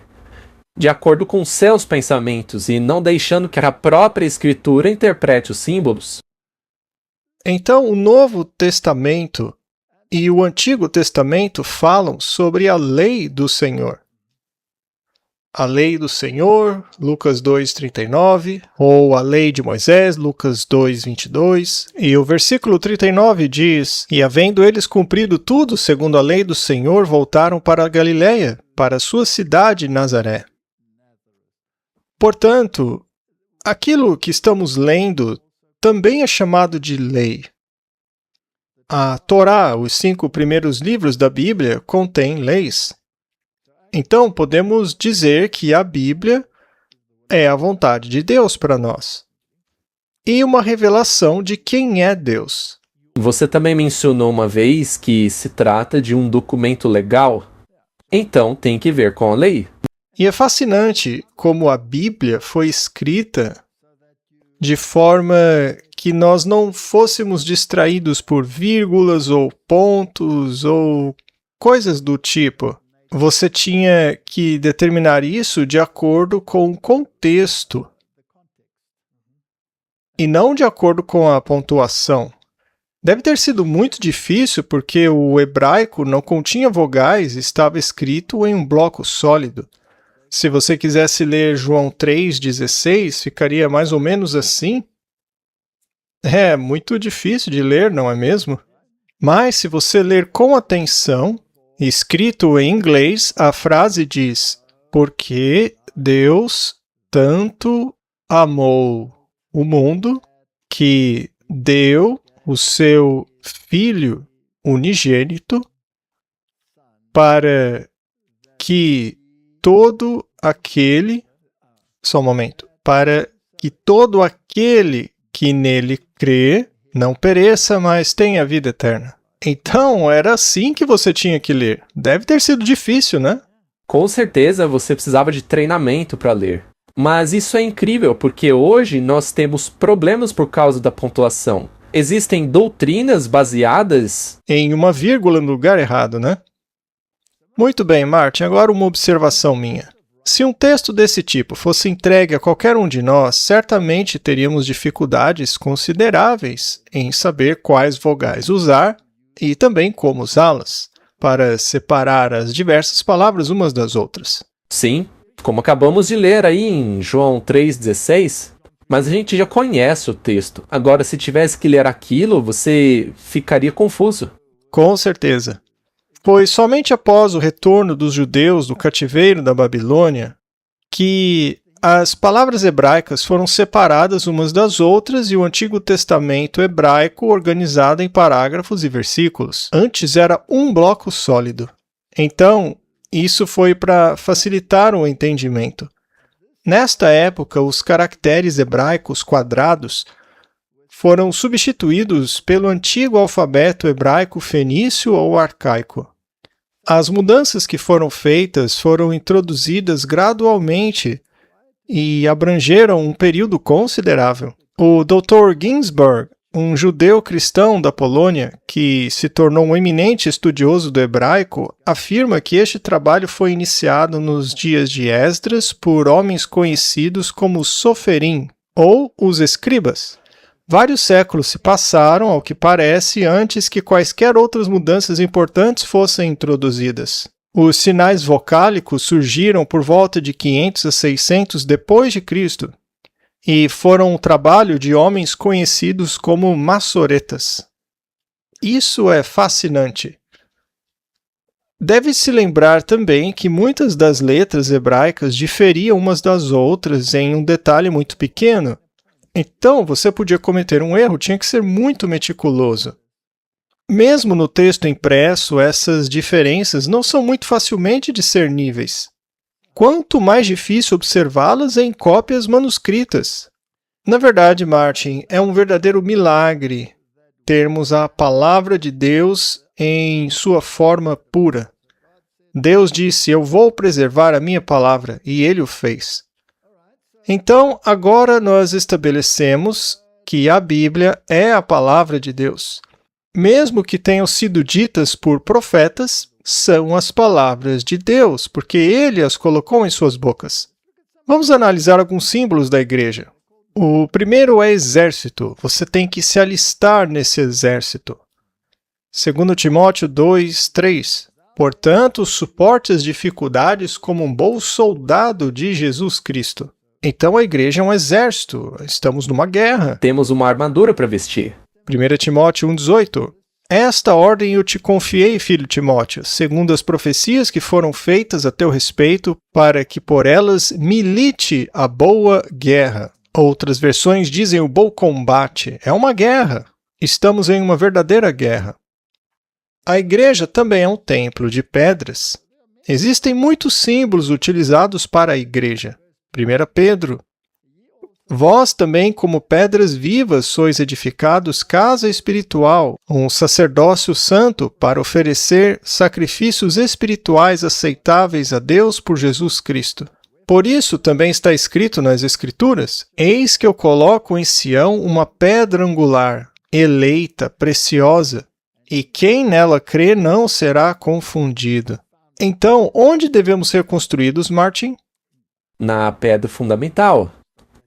acordo com seus pensamentos e não deixando que a própria Escritura interprete os símbolos.
Então, o Novo Testamento e o Antigo Testamento falam sobre a lei do Senhor. A lei do Senhor, Lucas 2,39, ou a lei de Moisés, Lucas 2,22. E o versículo 39 diz: E havendo eles cumprido tudo segundo a lei do Senhor, voltaram para a Galiléia, para a sua cidade Nazaré. Portanto, aquilo que estamos lendo também é chamado de lei. A Torá, os 5 primeiros livros da Bíblia, contêm leis. Então, podemos dizer que a Bíblia é a vontade de Deus para nós. E uma revelação de quem é Deus.
Você também mencionou uma vez que se trata de um documento legal, então tem que ver com a lei.
E é fascinante como a Bíblia foi escrita de forma que nós não fôssemos distraídos por vírgulas ou pontos ou coisas do tipo. Você tinha que determinar isso de acordo com o contexto e não de acordo com a pontuação. Deve ter sido muito difícil porque o hebraico não continha vogais e estava escrito em um bloco sólido. Se você quisesse ler João 3,16, ficaria mais ou menos assim. É muito difícil de ler, não é mesmo? Mas se você ler com atenção, escrito em inglês, a frase diz: porque Deus tanto amou o mundo que deu o seu Filho unigênito para que todo aquele... Só um momento. Para que todo aquele que nele crê não pereça, mas tenha vida eterna. Então, era assim que você tinha que ler. Deve ter sido difícil, né?
Com certeza você precisava de treinamento para ler. Mas isso é incrível, porque hoje nós temos problemas por causa da pontuação. Existem doutrinas baseadas
em uma vírgula no lugar errado, né? Muito bem, Martin, agora uma observação minha. Se um texto desse tipo fosse entregue a qualquer um de nós, certamente teríamos dificuldades consideráveis em saber quais vogais usar e também como usá-las, para separar as diversas palavras umas das outras.
Sim, como acabamos de ler aí em João 3,16, mas a gente já conhece o texto. Agora, se tivesse que ler aquilo, você ficaria confuso.
Com certeza. Pois somente após o retorno dos judeus do cativeiro da Babilônia que as palavras hebraicas foram separadas umas das outras e o Antigo Testamento hebraico organizado em parágrafos e versículos. Antes era um bloco sólido. Então, isso foi para facilitar o entendimento. Nesta época, os caracteres hebraicos quadrados foram substituídos pelo antigo alfabeto hebraico fenício ou arcaico. As mudanças que foram feitas foram introduzidas gradualmente e abrangeram um período considerável. O Dr. Ginsburg, um judeu cristão da Polônia, que se tornou um eminente estudioso do hebraico, afirma que este trabalho foi iniciado nos dias de Esdras por homens conhecidos como Soferim, ou os escribas. Vários séculos se passaram, ao que parece, antes que quaisquer outras mudanças importantes fossem introduzidas. Os sinais vocálicos surgiram por volta de 500 a 600 depois de Cristo e foram o trabalho de homens conhecidos como massoretas. Isso é fascinante. Deve-se lembrar também que muitas das letras hebraicas diferiam umas das outras em um detalhe muito pequeno. Então, você podia cometer um erro, tinha que ser muito meticuloso. Mesmo no texto impresso, essas diferenças não são muito facilmente discerníveis. Quanto mais difícil observá-las em cópias manuscritas. Na verdade, Martin, é um verdadeiro milagre termos a palavra de Deus em sua forma pura. Deus disse, eu vou preservar a minha palavra, e ele o fez. Então, agora nós estabelecemos que a Bíblia é a palavra de Deus. Mesmo que tenham sido ditas por profetas, são as palavras de Deus, porque ele as colocou em suas bocas. Vamos analisar alguns símbolos da igreja. O primeiro é exército. Você tem que se alistar nesse exército. 2 Timóteo 2:3. Portanto, suporte as dificuldades como um bom soldado de Jesus Cristo. Então a igreja é um exército, estamos numa guerra.
Temos uma armadura para vestir.
1 Timóteo 1,18. Esta ordem eu te confiei, filho Timóteo, segundo as profecias que foram feitas a teu respeito, para que por elas milite a boa guerra. Outras versões dizem o bom combate. É uma guerra. Estamos em uma verdadeira guerra. A igreja também é um templo de pedras. Existem muitos símbolos utilizados para a igreja. 1 Pedro. Vós também, como pedras vivas, sois edificados casa espiritual, um sacerdócio santo para oferecer sacrifícios espirituais aceitáveis a Deus por Jesus Cristo. Por isso também está escrito nas Escrituras, eis que eu coloco em Sião uma pedra angular, eleita, preciosa, e quem nela crê não será confundido. Então, onde devemos ser construídos, Martin?
Na pedra fundamental.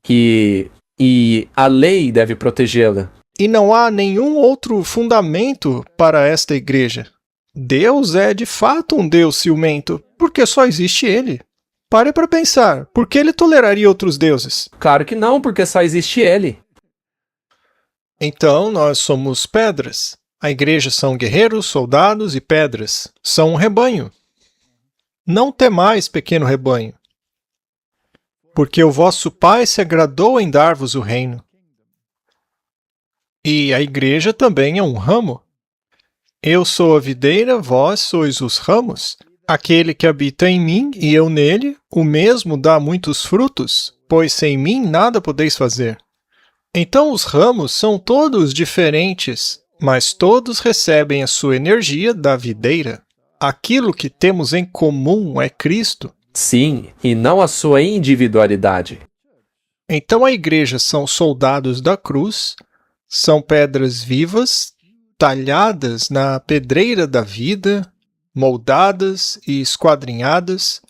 E a lei deve protegê-la.
E não há nenhum outro fundamento para esta igreja. Deus é de fato um Deus ciumento, porque só existe Ele. Pare para pensar, por que Ele toleraria outros deuses?
Claro que não, porque só existe Ele.
Então, nós somos pedras. A igreja são guerreiros, soldados e pedras. São um rebanho. Não temais, pequeno rebanho, porque o vosso Pai se agradou em dar-vos o reino. E a igreja também é um ramo. Eu sou a videira, vós sois os ramos. Aquele que habita em mim e eu nele, o mesmo dá muitos frutos, pois sem mim nada podeis fazer. Então os ramos são todos diferentes, mas todos recebem a sua energia da videira. Aquilo que temos em comum é Cristo.
Sim, e não a sua individualidade.
Então a igreja são soldados da cruz, são pedras vivas, talhadas na pedreira da vida, moldadas e esquadrinhadas,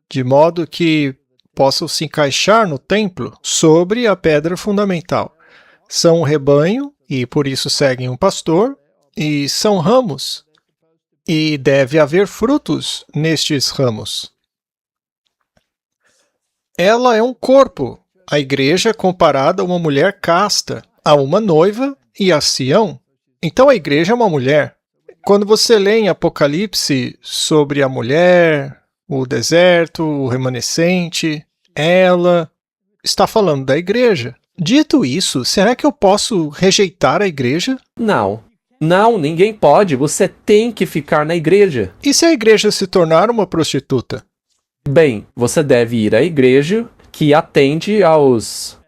de modo que possam se encaixar no templo sobre a pedra fundamental. São um rebanho e por isso seguem um pastor, e são ramos, e deve haver frutos nestes ramos. Ela é um corpo. A igreja é comparada a uma mulher casta, a uma noiva e a Sião. Então a igreja é uma mulher. Quando você lê em Apocalipse sobre a mulher, o deserto, o remanescente, ela está falando da igreja. Dito isso, será que eu posso rejeitar a igreja?
Não. Não, ninguém pode. Você tem que ficar na igreja.
E se a igreja se tornar uma prostituta?
Bem, você deve ir à igreja que atende aos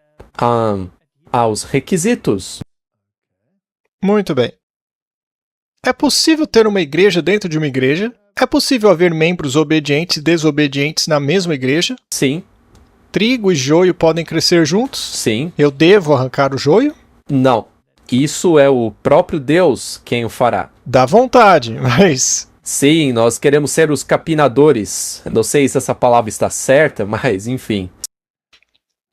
requisitos.
Muito bem. É possível ter uma igreja dentro de uma igreja? É possível haver membros obedientes e desobedientes na mesma igreja?
Sim,
Trigo e joio podem crescer juntos?
sim.
Eu devo arrancar o joio?
Não. Isso é o próprio Deus quem o fará.
Dá vontade, mas...
Sim, nós queremos ser os capinadores. Não sei se essa palavra está certa, mas enfim.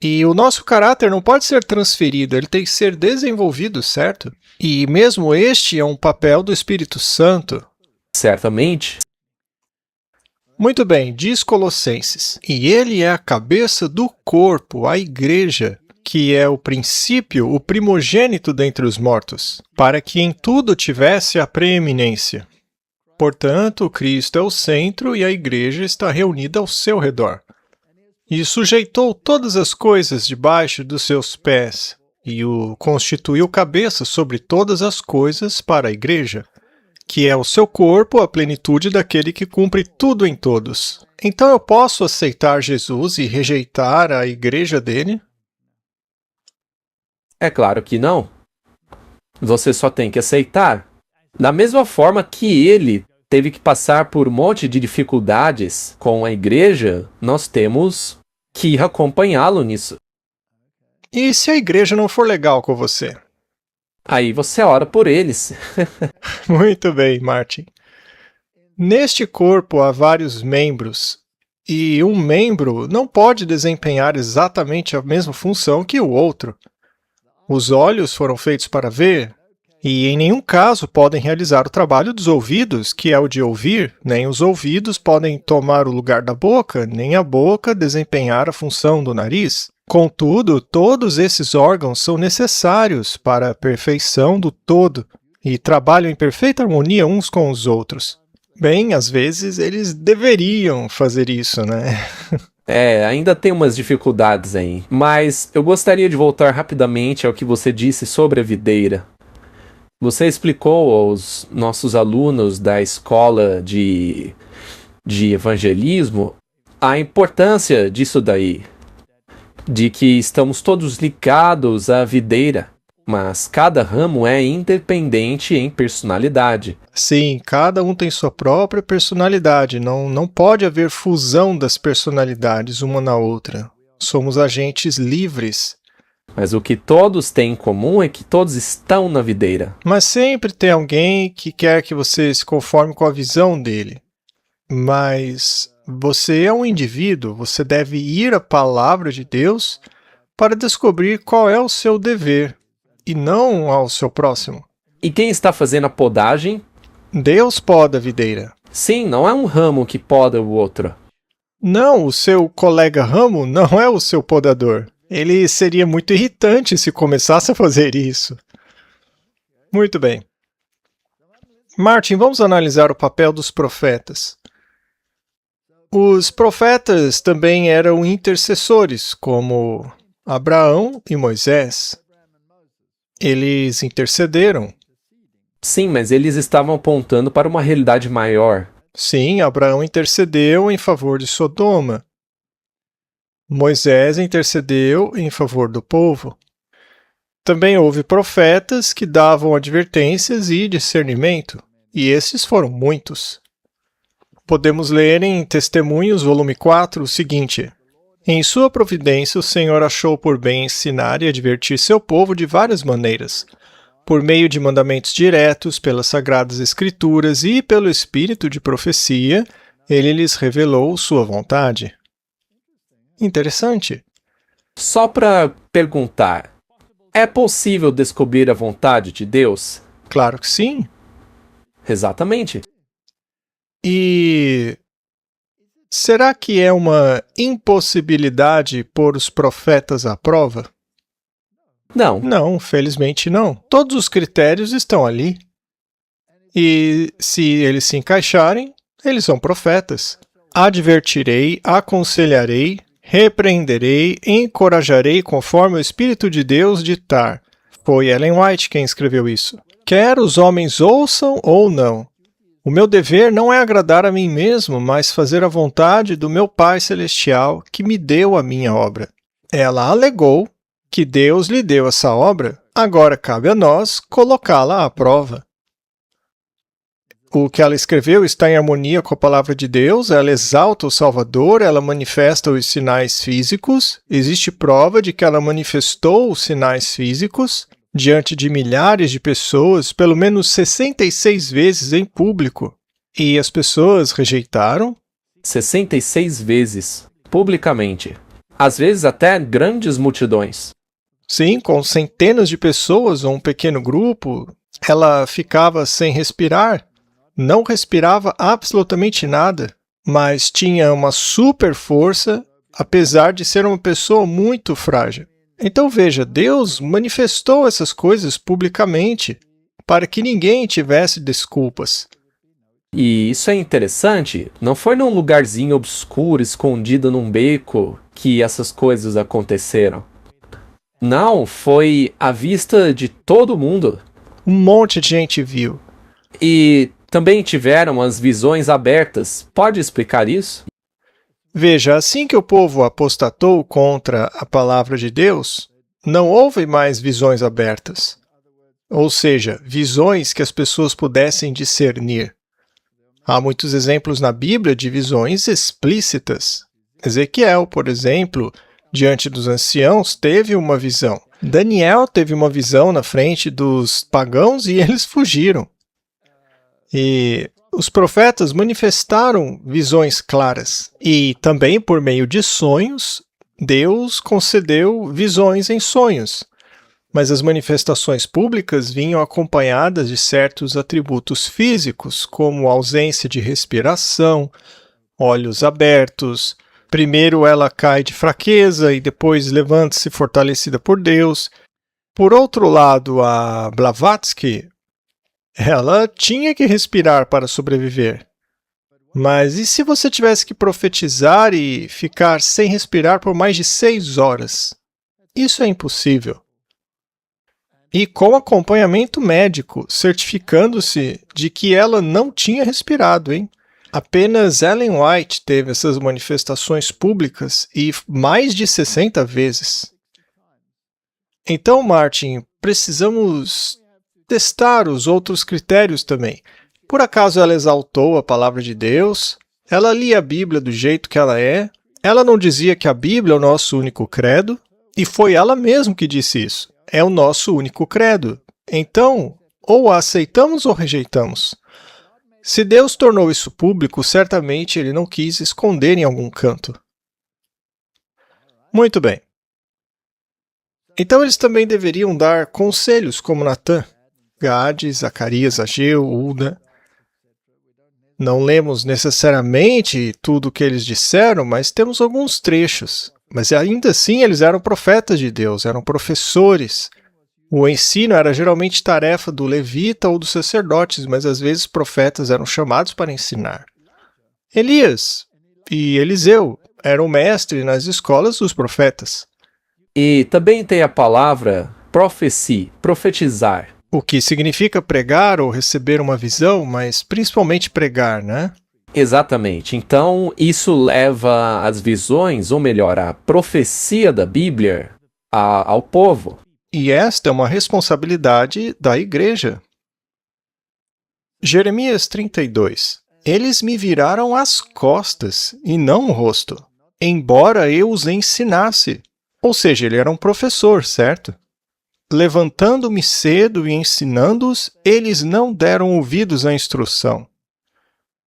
E o nosso caráter não pode ser transferido, ele tem que ser desenvolvido, certo? E mesmo este é um papel do Espírito Santo.
Certamente.
Muito bem, diz Colossenses. E ele é a cabeça do corpo, a igreja, que é o princípio, o primogênito dentre os mortos, para que em tudo tivesse a preeminência. Portanto, Cristo é o centro e a igreja está reunida ao seu redor. E sujeitou todas as coisas debaixo dos seus pés, e o constituiu cabeça sobre todas as coisas para a igreja, que é o seu corpo, a plenitude daquele que cumpre tudo em todos. Então eu posso aceitar Jesus e rejeitar a igreja dele?
É claro que não. Você só tem que aceitar. Da mesma forma que ele teve que passar por um monte de dificuldades com a igreja, nós temos que acompanhá-lo nisso.
E se a igreja não for legal com você?
Aí você ora por eles.
Muito bem, Martin. Neste corpo há vários membros, e um membro não pode desempenhar exatamente a mesma função que o outro. Os olhos foram feitos para ver, e em nenhum caso podem realizar o trabalho dos ouvidos, que é o de ouvir, nem os ouvidos podem tomar o lugar da boca, nem a boca desempenhar a função do nariz. Contudo, todos esses órgãos são necessários para a perfeição do todo e trabalham em perfeita harmonia uns com os outros. Bem, às vezes eles deveriam fazer isso, né?
Ainda tem umas dificuldades aí. Mas eu gostaria de voltar rapidamente ao que você disse sobre a videira. Você explicou aos nossos alunos da escola de evangelismo a importância disso daí. De que estamos todos ligados à videira, mas cada ramo é independente em personalidade.
Sim, cada um tem sua própria personalidade, não pode haver fusão das personalidades uma na outra. Somos agentes livres.
Mas o que todos têm em comum é que todos estão na videira.
Mas sempre tem alguém que quer que você se conforme com a visão dele. Mas você é um indivíduo, você deve ir à palavra de Deus para descobrir qual é o seu dever, e não ao seu próximo.
E quem está fazendo a podagem?
Deus poda a videira.
Sim, não é um ramo que poda o outro.
Não, o seu colega ramo não é o seu podador. Ele seria muito irritante se começasse a fazer isso. Muito bem. Martin, vamos analisar o papel dos profetas. Os profetas também eram intercessores, como Abraão e Moisés. Eles intercederam.
Sim, mas eles estavam apontando para uma realidade maior.
Sim, Abraão intercedeu em favor de Sodoma. Moisés intercedeu em favor do povo. Também houve profetas que davam advertências e discernimento, e esses foram muitos. Podemos ler em Testemunhos, volume 4, o seguinte: Em sua providência, o Senhor achou por bem ensinar e advertir seu povo de várias maneiras, por meio de mandamentos diretos, pelas Sagradas Escrituras e pelo Espírito de profecia, ele lhes revelou sua vontade. Interessante.
Só para perguntar, é possível descobrir a vontade de Deus?
Claro que sim.
Exatamente.
E será que é uma impossibilidade pôr os profetas à prova?
Não.
Não, felizmente não. Todos os critérios estão ali. E se eles se encaixarem, eles são profetas. Advertirei, aconselharei, repreenderei, encorajarei conforme o Espírito de Deus ditar. Foi Ellen White quem escreveu isso. Quer os homens ouçam ou não. O meu dever não é agradar a mim mesmo, mas fazer a vontade do meu Pai Celestial que me deu a minha obra. Ela alegou que Deus lhe deu essa obra, agora cabe a nós colocá-la à prova. O que ela escreveu está em harmonia com a palavra de Deus, ela exalta o Salvador, ela manifesta os sinais físicos, existe prova de que ela manifestou os sinais físicos diante de milhares de pessoas, pelo menos 66 vezes em público, e as pessoas rejeitaram.
66 vezes, publicamente. Às vezes até grandes multidões.
Sim, com centenas de pessoas ou um pequeno grupo, ela ficava sem respirar. Não respirava absolutamente nada, mas tinha uma super força, apesar de ser uma pessoa muito frágil. Então veja, Deus manifestou essas coisas publicamente para que ninguém tivesse desculpas.
E isso é interessante, não foi num lugarzinho obscuro, escondido num beco, que essas coisas aconteceram. Não, foi à vista de todo mundo.
Um monte de gente viu.
E também tiveram as visões abertas. Pode explicar isso?
Veja, assim que o povo apostatou contra a palavra de Deus, não houve mais visões abertas. Ou seja, visões que as pessoas pudessem discernir. Há muitos exemplos na Bíblia de visões explícitas. Ezequiel, por exemplo, diante dos anciãos, teve uma visão. Daniel teve uma visão na frente dos pagãos e eles fugiram. E os profetas manifestaram visões claras. E também, por meio de sonhos, Deus concedeu visões em sonhos. Mas as manifestações públicas vinham acompanhadas de certos atributos físicos, como ausência de respiração, olhos abertos. Primeiro ela cai de fraqueza e depois levanta-se fortalecida por Deus. Por outro lado, a Blavatsky, ela tinha que respirar para sobreviver. Mas e se você tivesse que profetizar e ficar sem respirar por mais de 6 horas? Isso é impossível. E com acompanhamento médico, certificando-se de que ela não tinha respirado, hein? Apenas Ellen White teve essas manifestações públicas e mais de 60 vezes. Então, Martin, precisamos testar os outros critérios também. Por acaso ela exaltou a palavra de Deus? Ela lia a Bíblia do jeito que ela é? Ela não dizia que a Bíblia é o nosso único credo? E foi ela mesma que disse isso. É o nosso único credo. Então, ou a aceitamos ou rejeitamos. Se Deus tornou isso público, certamente ele não quis esconder em algum canto. Muito bem. Então eles também deveriam dar conselhos como Natã, Gade, Zacarias, Ageu, Ulda. Não lemos necessariamente tudo o que eles disseram, mas temos alguns trechos. Mas ainda assim eles eram profetas de Deus, eram professores. O ensino era geralmente tarefa do levita ou dos sacerdotes, mas às vezes profetas eram chamados para ensinar. Elias e Eliseu eram mestres nas escolas dos profetas.
E também tem a palavra profetizar.
O que significa pregar ou receber uma visão, mas principalmente pregar, né?
Exatamente. Então, isso leva as visões, ou melhor, a profecia da Bíblia ao povo.
E esta é uma responsabilidade da igreja. Jeremias 32. Eles me viraram as costas e não o rosto, embora eu os ensinasse. Ou seja, ele era um professor, certo? Levantando-me cedo e ensinando-os, eles não deram ouvidos à instrução.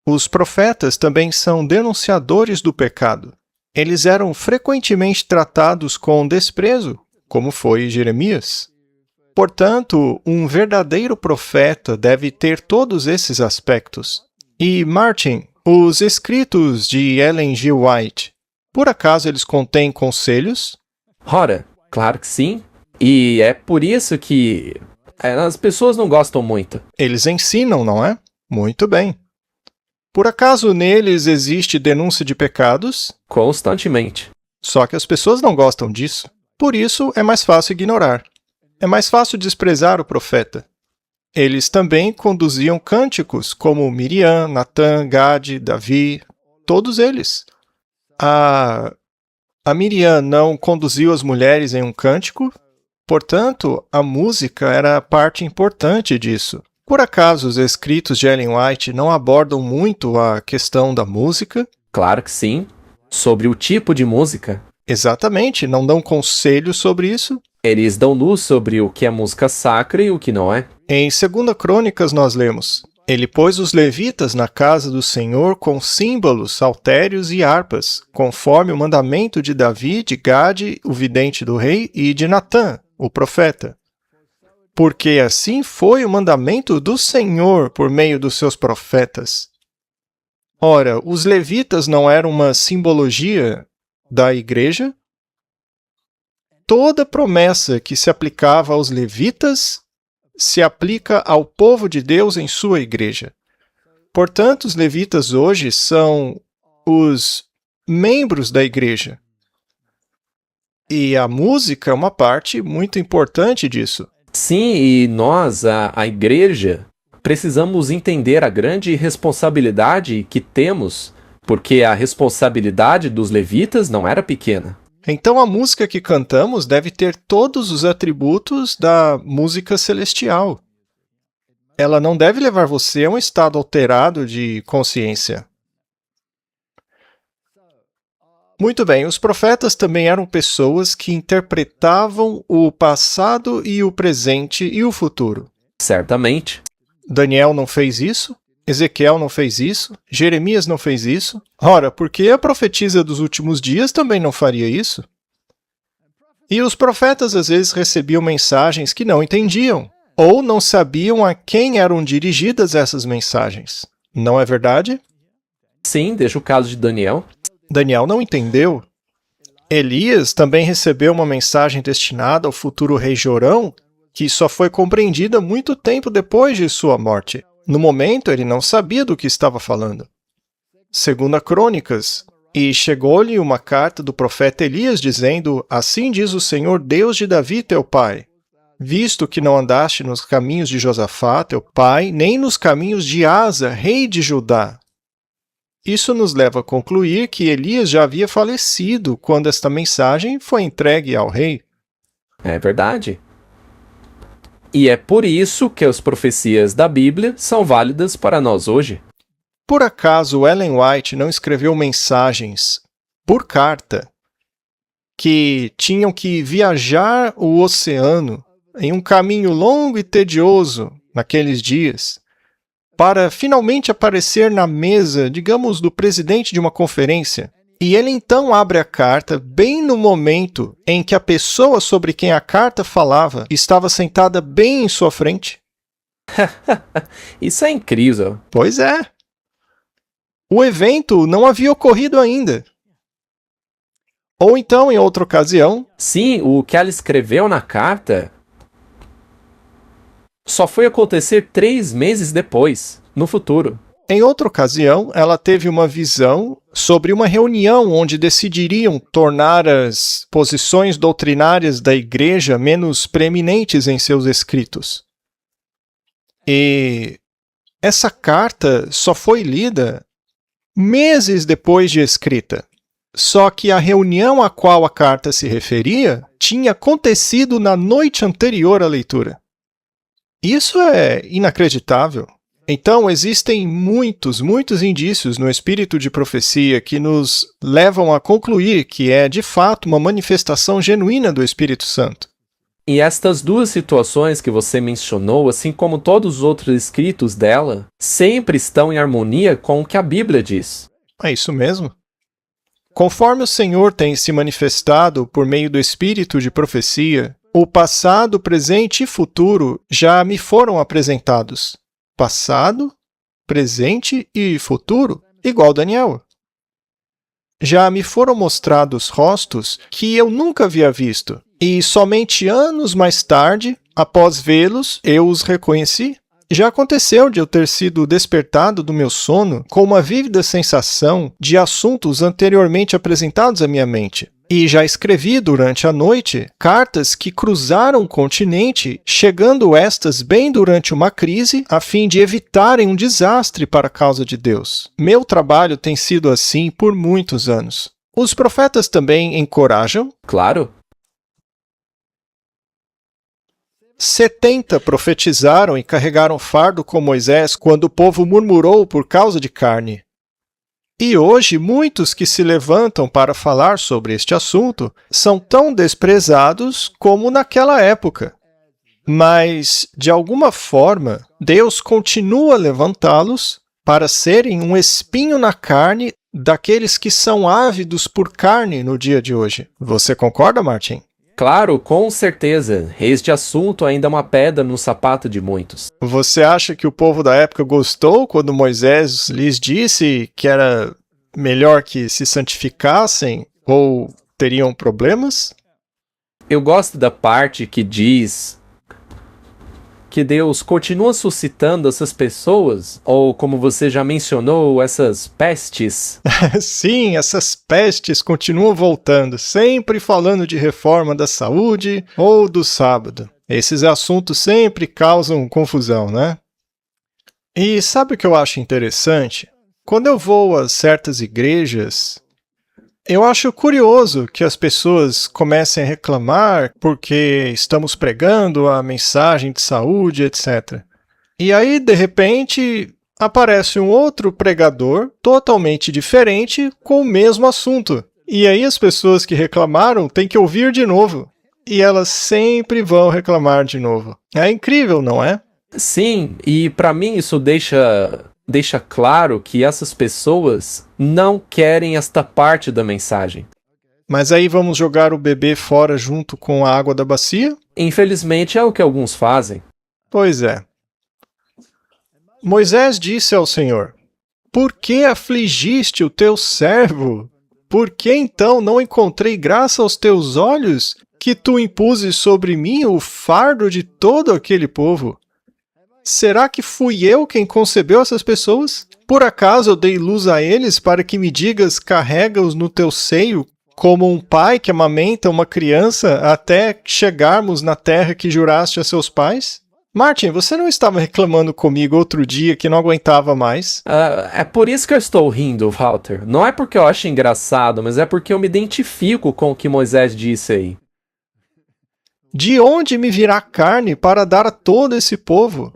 Os profetas também são denunciadores do pecado. Eles eram frequentemente tratados com desprezo, como foi Jeremias. Portanto, um verdadeiro profeta deve ter todos esses aspectos. E, Martin, os escritos de Ellen G. White, por acaso eles contêm conselhos?
Ora, claro que sim. E é por isso que as pessoas não gostam muito.
Eles ensinam, não é? Muito bem. Por acaso neles existe denúncia de pecados?
Constantemente.
Só que as pessoas não gostam disso. Por isso, é mais fácil ignorar. É mais fácil desprezar o profeta. Eles também conduziam cânticos, como Miriam, Natã, Gade, Davi, todos eles. A Miriam não conduziu as mulheres em um cântico, portanto, a música era parte importante disso. Por acaso, os escritos de Ellen White não abordam muito a questão da música?
Claro que sim. Sobre o tipo de música.
Exatamente, não dão conselhos sobre isso?
Eles dão luz sobre o que é música sacra e o que não é.
Em 2 Crônicas nós lemos: Ele pôs os levitas na casa do Senhor com símbolos, saltérios e harpas, conforme o mandamento de Davi, de Gade, o vidente do rei, e de Natã, o profeta. Porque assim foi o mandamento do Senhor por meio dos seus profetas. Ora, os levitas não eram uma simbologia da igreja? Toda promessa que se aplicava aos levitas se aplica ao povo de Deus em sua igreja. Portanto, os levitas hoje são os membros da igreja. E a música é uma parte muito importante disso.
Sim, e nós, a igreja, precisamos entender a grande responsabilidade que temos, porque a responsabilidade dos levitas não era pequena.
Então a música que cantamos deve ter todos os atributos da música celestial. Ela não deve levar você a um estado alterado de consciência. Muito bem, os profetas também eram pessoas que interpretavam o passado e o presente e o futuro.
Certamente.
Daniel não fez isso, Ezequiel não fez isso, Jeremias não fez isso. Ora, por que a profetisa dos últimos dias também não faria isso? E os profetas às vezes recebiam mensagens que não entendiam, ou não sabiam a quem eram dirigidas essas mensagens. Não é verdade?
Sim, deixa o caso de Daniel.
Daniel não entendeu. Elias também recebeu uma mensagem destinada ao futuro rei Jorão, que só foi compreendida muito tempo depois de sua morte. No momento, ele não sabia do que estava falando. 2 Crônicas: E chegou-lhe uma carta do profeta Elias, dizendo: Assim diz o Senhor Deus de Davi, teu pai, visto que não andaste nos caminhos de Josafá, teu pai, nem nos caminhos de Asa, rei de Judá. Isso nos leva a concluir que Elias já havia falecido quando esta mensagem foi entregue ao rei.
É verdade. E é por isso que as profecias da Bíblia são válidas para nós hoje.
Por acaso Ellen White não escreveu mensagens por carta que tinham que viajar o oceano em um caminho longo e tedioso naqueles dias para finalmente aparecer na mesa, digamos, do presidente de uma conferência? E ele então abre a carta bem no momento em que a pessoa sobre quem a carta falava estava sentada bem em sua frente.
Isso é incrível.
Pois é. O evento não havia ocorrido ainda. Ou então, em outra ocasião...
Sim, o que ela escreveu na carta só foi acontecer 3 meses depois, no futuro.
Em outra ocasião, ela teve uma visão sobre uma reunião onde decidiriam tornar as posições doutrinárias da igreja menos preeminentes em seus escritos. E essa carta só foi lida meses depois de escrita. Só que a reunião a qual a carta se referia tinha acontecido na noite anterior à leitura. Isso é inacreditável. Então, existem muitos indícios no espírito de profecia que nos levam a concluir que é, de fato, uma manifestação genuína do Espírito Santo.
E estas duas situações que você mencionou, assim como todos os outros escritos dela, sempre estão em harmonia com o que a Bíblia diz.
É isso mesmo. Conforme o Senhor tem se manifestado por meio do espírito de profecia, o passado, presente e futuro já me foram apresentados. Passado, presente e futuro, igual Daniel. Já me foram mostrados rostos que eu nunca havia visto, e somente anos mais tarde, após vê-los, eu os reconheci. Já aconteceu de eu ter sido despertado do meu sono com uma vívida sensação de assuntos anteriormente apresentados à minha mente. E já escrevi durante a noite cartas que cruzaram o continente, chegando estas bem durante uma crise, a fim de evitarem um desastre para a causa de Deus. Meu trabalho tem sido assim por muitos anos. Os profetas também encorajam?
Claro.
70 profetizaram e carregaram fardo com Moisés quando o povo murmurou por causa de carne. E hoje, muitos que se levantam para falar sobre este assunto são tão desprezados como naquela época. Mas, de alguma forma, Deus continua a levantá-los para serem um espinho na carne daqueles que são ávidos por carne no dia de hoje. Você concorda, Martin?
Claro, com certeza. Este assunto ainda é uma pedra no sapato de muitos.
Você acha que o povo da época gostou quando Moisés lhes disse que era melhor que se santificassem ou teriam problemas?
Eu gosto da parte que diz que Deus continua suscitando essas pessoas, ou como você já mencionou, essas pestes.
Sim, essas pestes continuam voltando, sempre falando de reforma da saúde ou do sábado. Esses assuntos sempre causam confusão, né? E sabe o que eu acho interessante? Quando eu vou a certas igrejas, eu acho curioso que as pessoas comecem a reclamar porque estamos pregando a mensagem de saúde, etc. E aí, de repente, aparece um outro pregador totalmente diferente com o mesmo assunto. E aí as pessoas que reclamaram têm que ouvir de novo. E elas sempre vão reclamar de novo. É incrível, não é?
Sim, e para mim isso deixa claro que essas pessoas não querem esta parte da mensagem.
Mas aí vamos jogar o bebê fora junto com a água da bacia?
Infelizmente é o que alguns fazem.
Pois é. Moisés disse ao Senhor: "Por que afligiste o teu servo? Por que então não encontrei graça aos teus olhos, que tu impuses sobre mim o fardo de todo aquele povo? Será que fui eu quem concebeu essas pessoas? Por acaso eu dei luz a eles para que me digas, carrega-os no teu seio, como um pai que amamenta uma criança até chegarmos na terra que juraste a seus pais?" Martin, você não estava reclamando comigo outro dia que não aguentava mais?
É por isso que eu estou rindo, Walter. Não é porque eu acho engraçado, mas é porque eu me identifico com o que Moisés disse aí.
De onde me virá carne para dar a todo esse povo?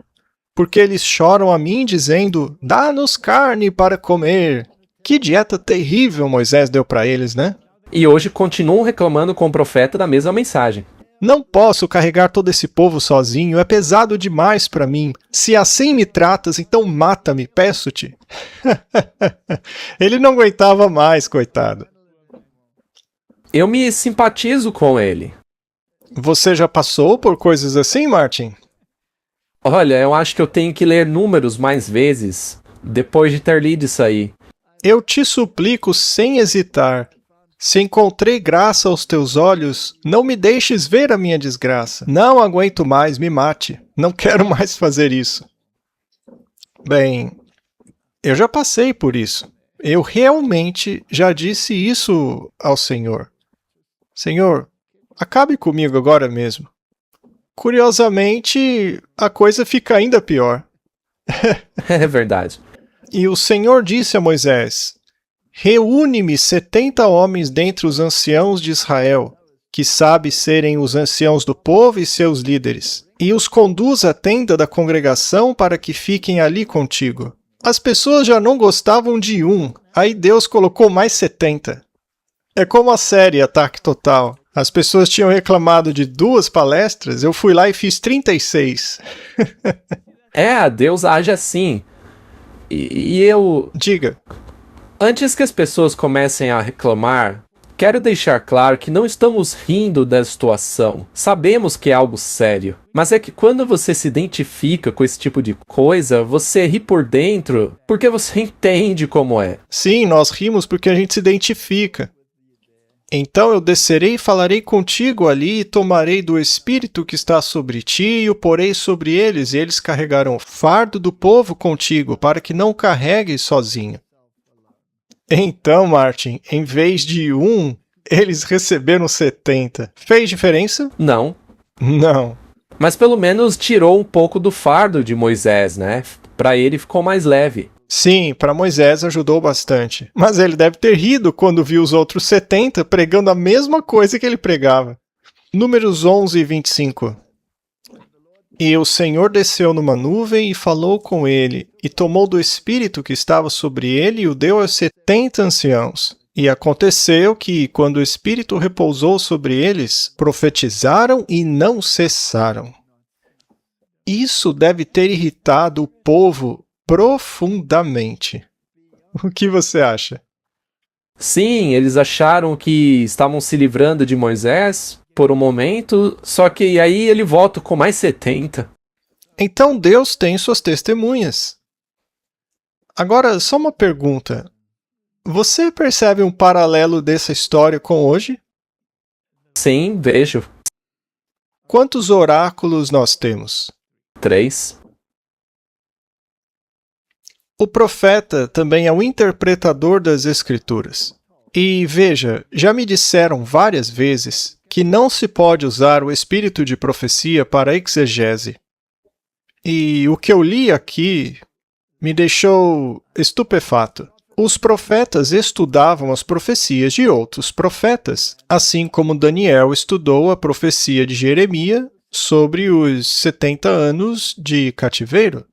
Porque eles choram a mim, dizendo, dá-nos carne para comer. Que dieta terrível Moisés deu para eles, né?
E hoje continuam reclamando com o profeta da mesma mensagem.
Não posso carregar todo esse povo sozinho, é pesado demais para mim. Se assim me tratas, então mata-me, peço-te. Ele não aguentava mais, coitado.
Eu me simpatizo com ele.
Você já passou por coisas assim, Martin?
Olha, eu acho que eu tenho que ler Números mais vezes, depois de ter lido isso aí.
Eu te suplico sem hesitar. Se encontrei graça aos teus olhos, não me deixes ver a minha desgraça. Não aguento mais, me mate. Não quero mais fazer isso. Bem, eu já passei por isso. Eu realmente já disse isso ao Senhor. Senhor, acabe comigo agora mesmo. Curiosamente, a coisa fica ainda pior.
É verdade.
E o Senhor disse a Moisés, reúne-me 70 homens dentre os anciãos de Israel, que sabe serem os anciãos do povo e seus líderes. e os conduz à tenda da congregação para que fiquem ali contigo. As pessoas já não gostavam de um, aí Deus colocou mais 70. É como a série Ataque Total. As pessoas tinham reclamado de 2 palestras, eu fui lá e fiz 36.
Deus age assim. E eu...
Diga.
Antes que as pessoas comecem a reclamar, quero deixar claro que não estamos rindo da situação. Sabemos que é algo sério. Mas é que quando você se identifica com esse tipo de coisa, você ri por dentro porque você entende como é.
Sim, nós rimos porque a gente se identifica. Então eu descerei e falarei contigo ali, e tomarei do Espírito que está sobre ti, e o porei sobre eles, e eles carregarão o fardo do povo contigo, para que não carregues sozinho. Então, Martin, em vez de 1, eles receberam 70. Fez diferença?
Não.
Não.
Mas pelo menos tirou um pouco do fardo de Moisés, né? Para ele ficou mais leve.
Sim, para Moisés ajudou bastante. Mas ele deve ter rido quando viu os outros 70 pregando a mesma coisa que ele pregava. Números 11 e 25. E o Senhor desceu numa nuvem e falou com ele, e tomou do Espírito que estava sobre ele e o deu aos 70 anciãos. E aconteceu que, quando o Espírito repousou sobre eles, profetizaram e não cessaram. Isso deve ter irritado o povo profundamente. O que você acha?
Sim, eles acharam que estavam se livrando de Moisés por um momento, só que aí ele volta com mais 70.
Então Deus tem suas testemunhas. Agora, só uma pergunta. Você percebe um paralelo dessa história com hoje?
Sim, vejo.
Quantos oráculos nós temos?
3.
O profeta também é o interpretador das Escrituras. E veja, já me disseram várias vezes que não se pode usar o espírito de profecia para exegese. E o que eu li aqui me deixou estupefato. Os profetas estudavam as profecias de outros profetas, assim como Daniel estudou a profecia de Jeremias sobre os 70 anos de cativeiro.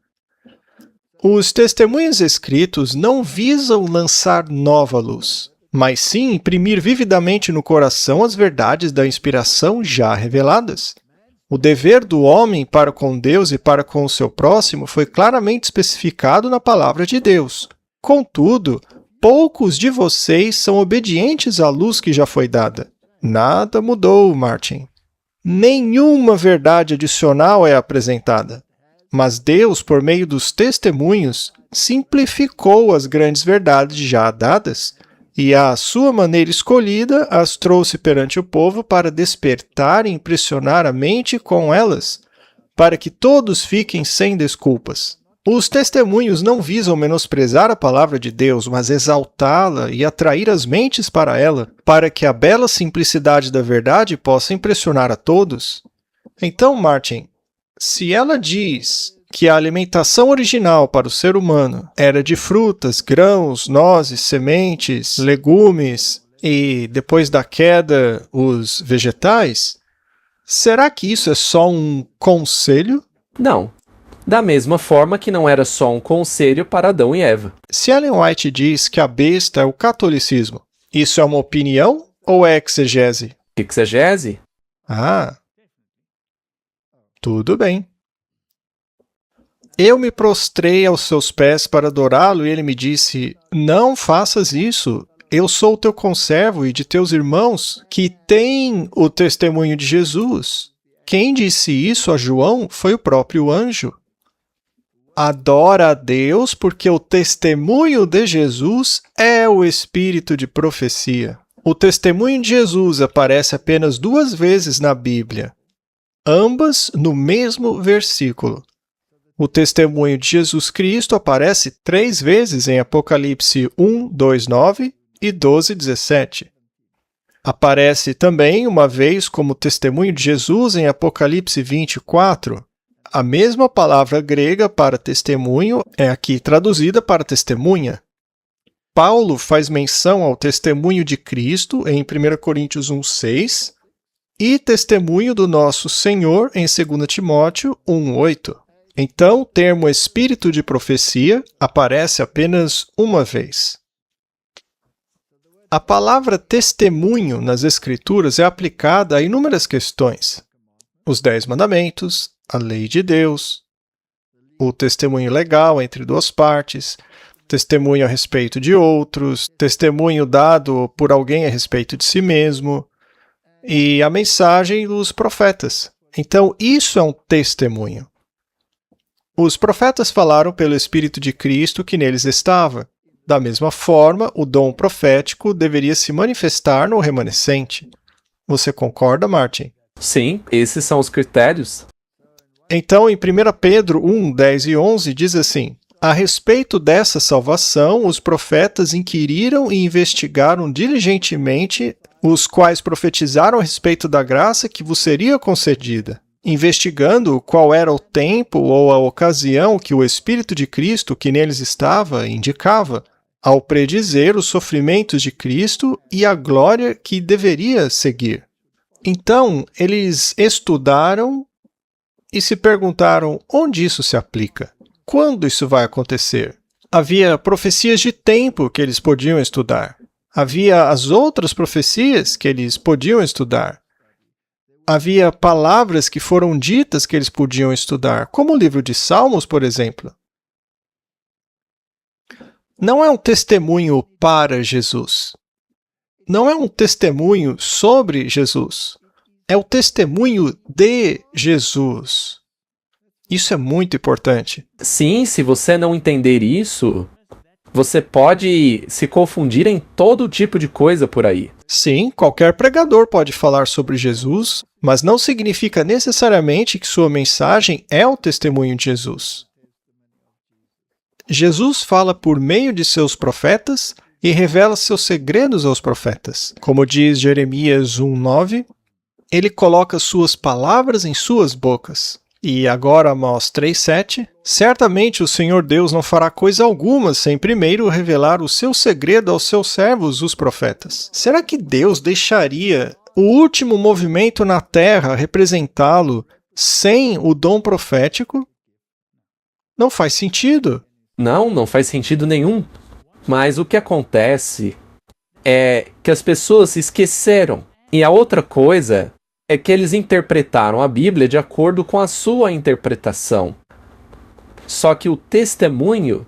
Os testemunhos escritos não visam lançar nova luz, mas sim imprimir vividamente no coração as verdades da inspiração já reveladas. O dever do homem para com Deus e para com o seu próximo foi claramente especificado na palavra de Deus. Contudo, poucos de vocês são obedientes à luz que já foi dada. Nada mudou, Martin. Nenhuma verdade adicional é apresentada. Mas Deus, por meio dos testemunhos, simplificou as grandes verdades já dadas e, à sua maneira escolhida, as trouxe perante o povo para despertar e impressionar a mente com elas, para que todos fiquem sem desculpas. Os testemunhos não visam menosprezar a palavra de Deus, mas exaltá-la e atrair as mentes para ela, para que a bela simplicidade da verdade possa impressionar a todos. Então, Martin, se ela diz que a alimentação original para o ser humano era de frutas, grãos, nozes, sementes, legumes e, depois da queda, os vegetais, será que isso é só um conselho?
Não. Da mesma forma que não era só um conselho para Adão e Eva.
Se Ellen White diz que a besta é o catolicismo, isso é uma opinião ou é exegese?
Exegese?
Ah, tudo bem. Eu me prostrei aos seus pés para adorá-lo e ele me disse, não faças isso, eu sou o teu conservo e de teus irmãos que têm o testemunho de Jesus. Quem disse isso a João foi o próprio anjo. Adora a Deus porque o testemunho de Jesus é o espírito de profecia. O testemunho de Jesus aparece apenas 2 vezes na Bíblia, ambas no mesmo versículo. O testemunho de Jesus Cristo aparece 3 vezes em Apocalipse 1, 2, 9 e 12, 17. Aparece também uma vez como testemunho de Jesus em Apocalipse 24. A mesma palavra grega para testemunho é aqui traduzida para testemunha. Paulo faz menção ao testemunho de Cristo em 1 Coríntios 1, 6, e testemunho do nosso Senhor em 2 Timóteo 1:8. Então, o termo espírito de profecia aparece apenas uma vez. A palavra testemunho nas Escrituras é aplicada a inúmeras questões. Os 10 mandamentos, a lei de Deus, o testemunho legal entre duas partes, testemunho a respeito de outros, testemunho dado por alguém a respeito de si mesmo, e a mensagem dos profetas. Então, isso é um testemunho. Os profetas falaram pelo Espírito de Cristo que neles estava. Da mesma forma, o dom profético deveria se manifestar no remanescente. Você concorda, Martin?
Sim, esses são os critérios.
Então, em 1 Pedro 1, 10 e 11, diz assim: a respeito dessa salvação, os profetas inquiriram e investigaram diligentemente, os quais profetizaram a respeito da graça que vos seria concedida, investigando qual era o tempo ou a ocasião que o Espírito de Cristo que neles estava indicava, ao predizer os sofrimentos de Cristo e a glória que deveria seguir. Então, eles estudaram e se perguntaram onde isso se aplica. Quando isso vai acontecer? Havia profecias de tempo que eles podiam estudar. Havia as outras profecias que eles podiam estudar. Havia palavras que foram ditas que eles podiam estudar, como o livro de Salmos, por exemplo. Não é um testemunho para Jesus. Não é um testemunho sobre Jesus. É o testemunho de Jesus. Isso é muito importante.
Sim, se você não entender isso, você pode se confundir em todo tipo de coisa por aí.
Sim, qualquer pregador pode falar sobre Jesus, mas não significa necessariamente que sua mensagem é o testemunho de Jesus. Jesus fala por meio de seus profetas e revela seus segredos aos profetas. Como diz Jeremias 1:9, ele coloca suas palavras em suas bocas. E agora Amós 3:7, certamente o Senhor Deus não fará coisa alguma sem primeiro revelar o seu segredo aos seus servos, os profetas. Será que Deus deixaria o último movimento na terra representá-lo sem o dom profético? Não faz sentido.
Não faz sentido nenhum. Mas o que acontece é que as pessoas se esqueceram. E a outra coisa é que eles interpretaram a Bíblia de acordo com a sua interpretação. Só que o testemunho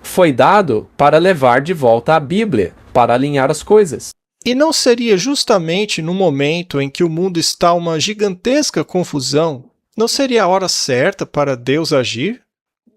foi dado para levar de volta a Bíblia, para alinhar as coisas.
E não seria justamente no momento em que o mundo está uma gigantesca confusão, não seria a hora certa para Deus agir?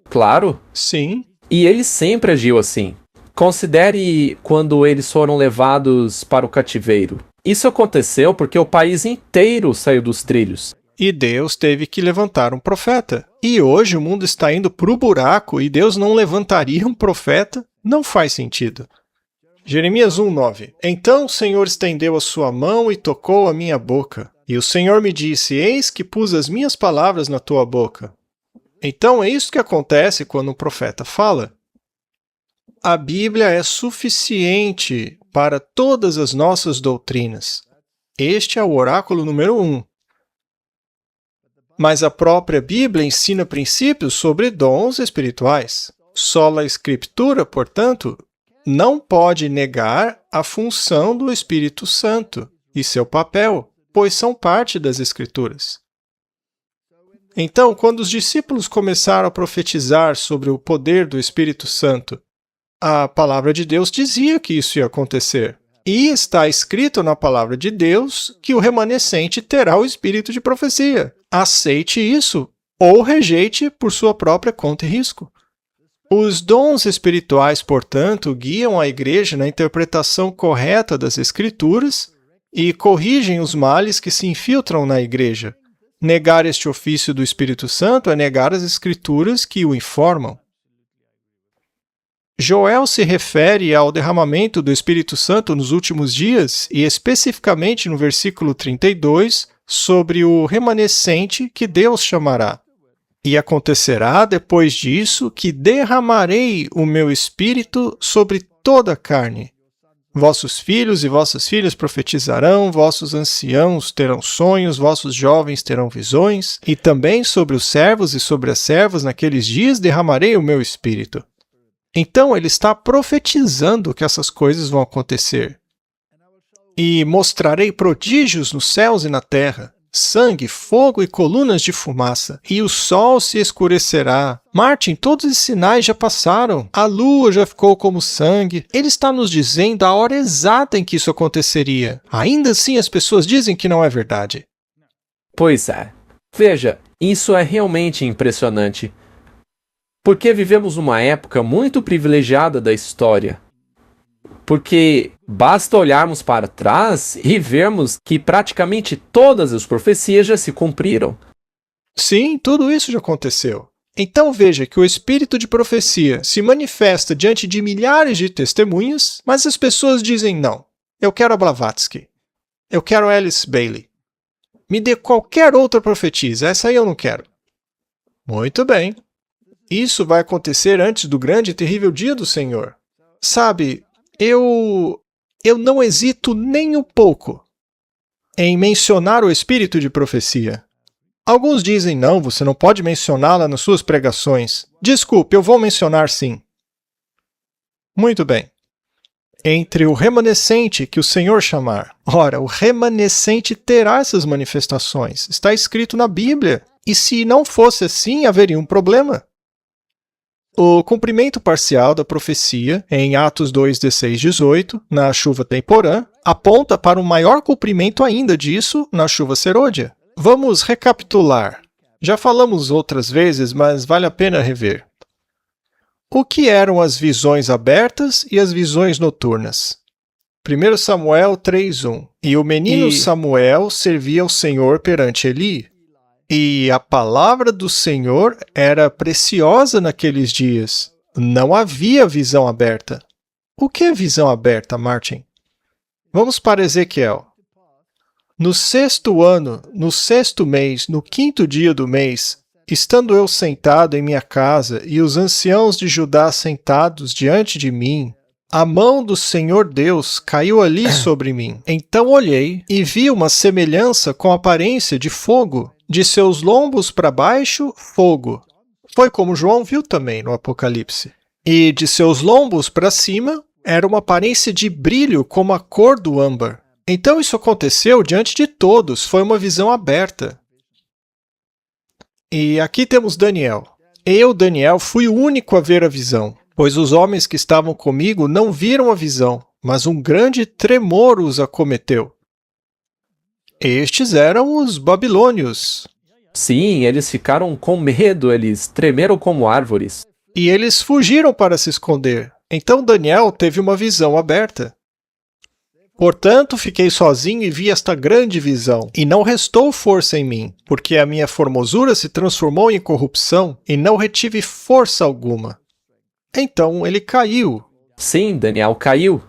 Claro.
Sim.
E ele sempre agiu assim. Considere quando eles foram levados para o cativeiro. Isso aconteceu porque o país inteiro saiu dos trilhos.
E Deus teve que levantar um profeta. E hoje o mundo está indo para o buraco e Deus não levantaria um profeta? Não faz sentido. Jeremias 1:9. Então o Senhor estendeu a sua mão e tocou a minha boca. E o Senhor me disse: eis que pus as minhas palavras na tua boca. Então é isso que acontece quando um profeta fala. A Bíblia é suficiente para todas as nossas doutrinas. Este é o oráculo número 1. Mas a própria Bíblia ensina princípios sobre dons espirituais. Sola Escritura, portanto, não pode negar a função do Espírito Santo e seu papel, pois são parte das Escrituras. Então, quando os discípulos começaram a profetizar sobre o poder do Espírito Santo, a palavra de Deus dizia que isso ia acontecer. E está escrito na palavra de Deus que o remanescente terá o espírito de profecia. Aceite isso ou rejeite por sua própria conta e risco. Os dons espirituais, portanto, guiam a igreja na interpretação correta das Escrituras e corrigem os males que se infiltram na igreja. Negar este ofício do Espírito Santo é negar as Escrituras que o informam. Joel se refere ao derramamento do Espírito Santo nos últimos dias e especificamente no versículo 32 sobre o remanescente que Deus chamará. E acontecerá depois disso que derramarei o meu Espírito sobre toda a carne. Vossos filhos e vossas filhas profetizarão, vossos anciãos terão sonhos, vossos jovens terão visões, e também sobre os servos e sobre as servas naqueles dias derramarei o meu espírito. Então ele está profetizando que essas coisas vão acontecer. E mostrarei prodígios nos céus e na terra, sangue, fogo e colunas de fumaça, e o sol se escurecerá. Martin, todos esses sinais já passaram. A lua já ficou como sangue. Ele está nos dizendo a hora exata em que isso aconteceria. Ainda assim, as pessoas dizem que não é verdade.
Pois é. Veja, isso é realmente impressionante. Porque vivemos uma época muito privilegiada da história. Porque basta olharmos para trás e vermos que praticamente todas as profecias já se cumpriram.
Sim, tudo isso já aconteceu. Então veja que o espírito de profecia se manifesta diante de milhares de testemunhas, mas as pessoas dizem não. Eu quero a Blavatsky. Eu quero Alice Bailey. Me dê qualquer outra profetisa, essa aí eu não quero. Muito bem. Isso vai acontecer antes do grande e terrível dia do Senhor. Sabe, eu não hesito nem um pouco em mencionar o espírito de profecia. Alguns dizem, não, você não pode mencioná-la nas suas pregações. Desculpe, eu vou mencionar sim. Muito bem. Entre o remanescente que o Senhor chamar. Ora, o remanescente terá essas manifestações. Está escrito na Bíblia. E se não fosse assim, haveria um problema. O cumprimento parcial da profecia, em Atos 2, 16, 18, na chuva temporã, aponta para um maior cumprimento ainda disso na chuva serôdia. Vamos recapitular. Já falamos outras vezes, mas vale a pena rever. O que eram as visões abertas e as visões noturnas? 1 Samuel 3:1. E o menino Samuel servia ao Senhor perante Eli. E a palavra do Senhor era preciosa naqueles dias. Não havia visão aberta. O que é visão aberta, Martin? Vamos para Ezequiel. No 6º ano, no 6º mês, no 5º dia do mês, estando eu sentado em minha casa e os anciãos de Judá sentados diante de mim, a mão do Senhor Deus caiu ali sobre mim. Então olhei e vi uma semelhança com aparência de fogo, de seus lombos para baixo, fogo. Foi como João viu também no Apocalipse. E de seus lombos para cima, era uma aparência de brilho como a cor do âmbar. Então isso aconteceu diante de todos, foi uma visão aberta. E aqui temos Daniel. Eu, Daniel, fui o único a ver a visão, pois os homens que estavam comigo não viram a visão, mas um grande tremor os acometeu. Estes eram os babilônios.
Sim, eles ficaram com medo, eles tremeram como árvores.
E eles fugiram para se esconder. Então Daniel teve uma visão aberta. Portanto, fiquei sozinho e vi esta grande visão, e não restou força em mim, porque a minha formosura se transformou em corrupção, e não retive força alguma. Então ele caiu.
Sim, Daniel caiu.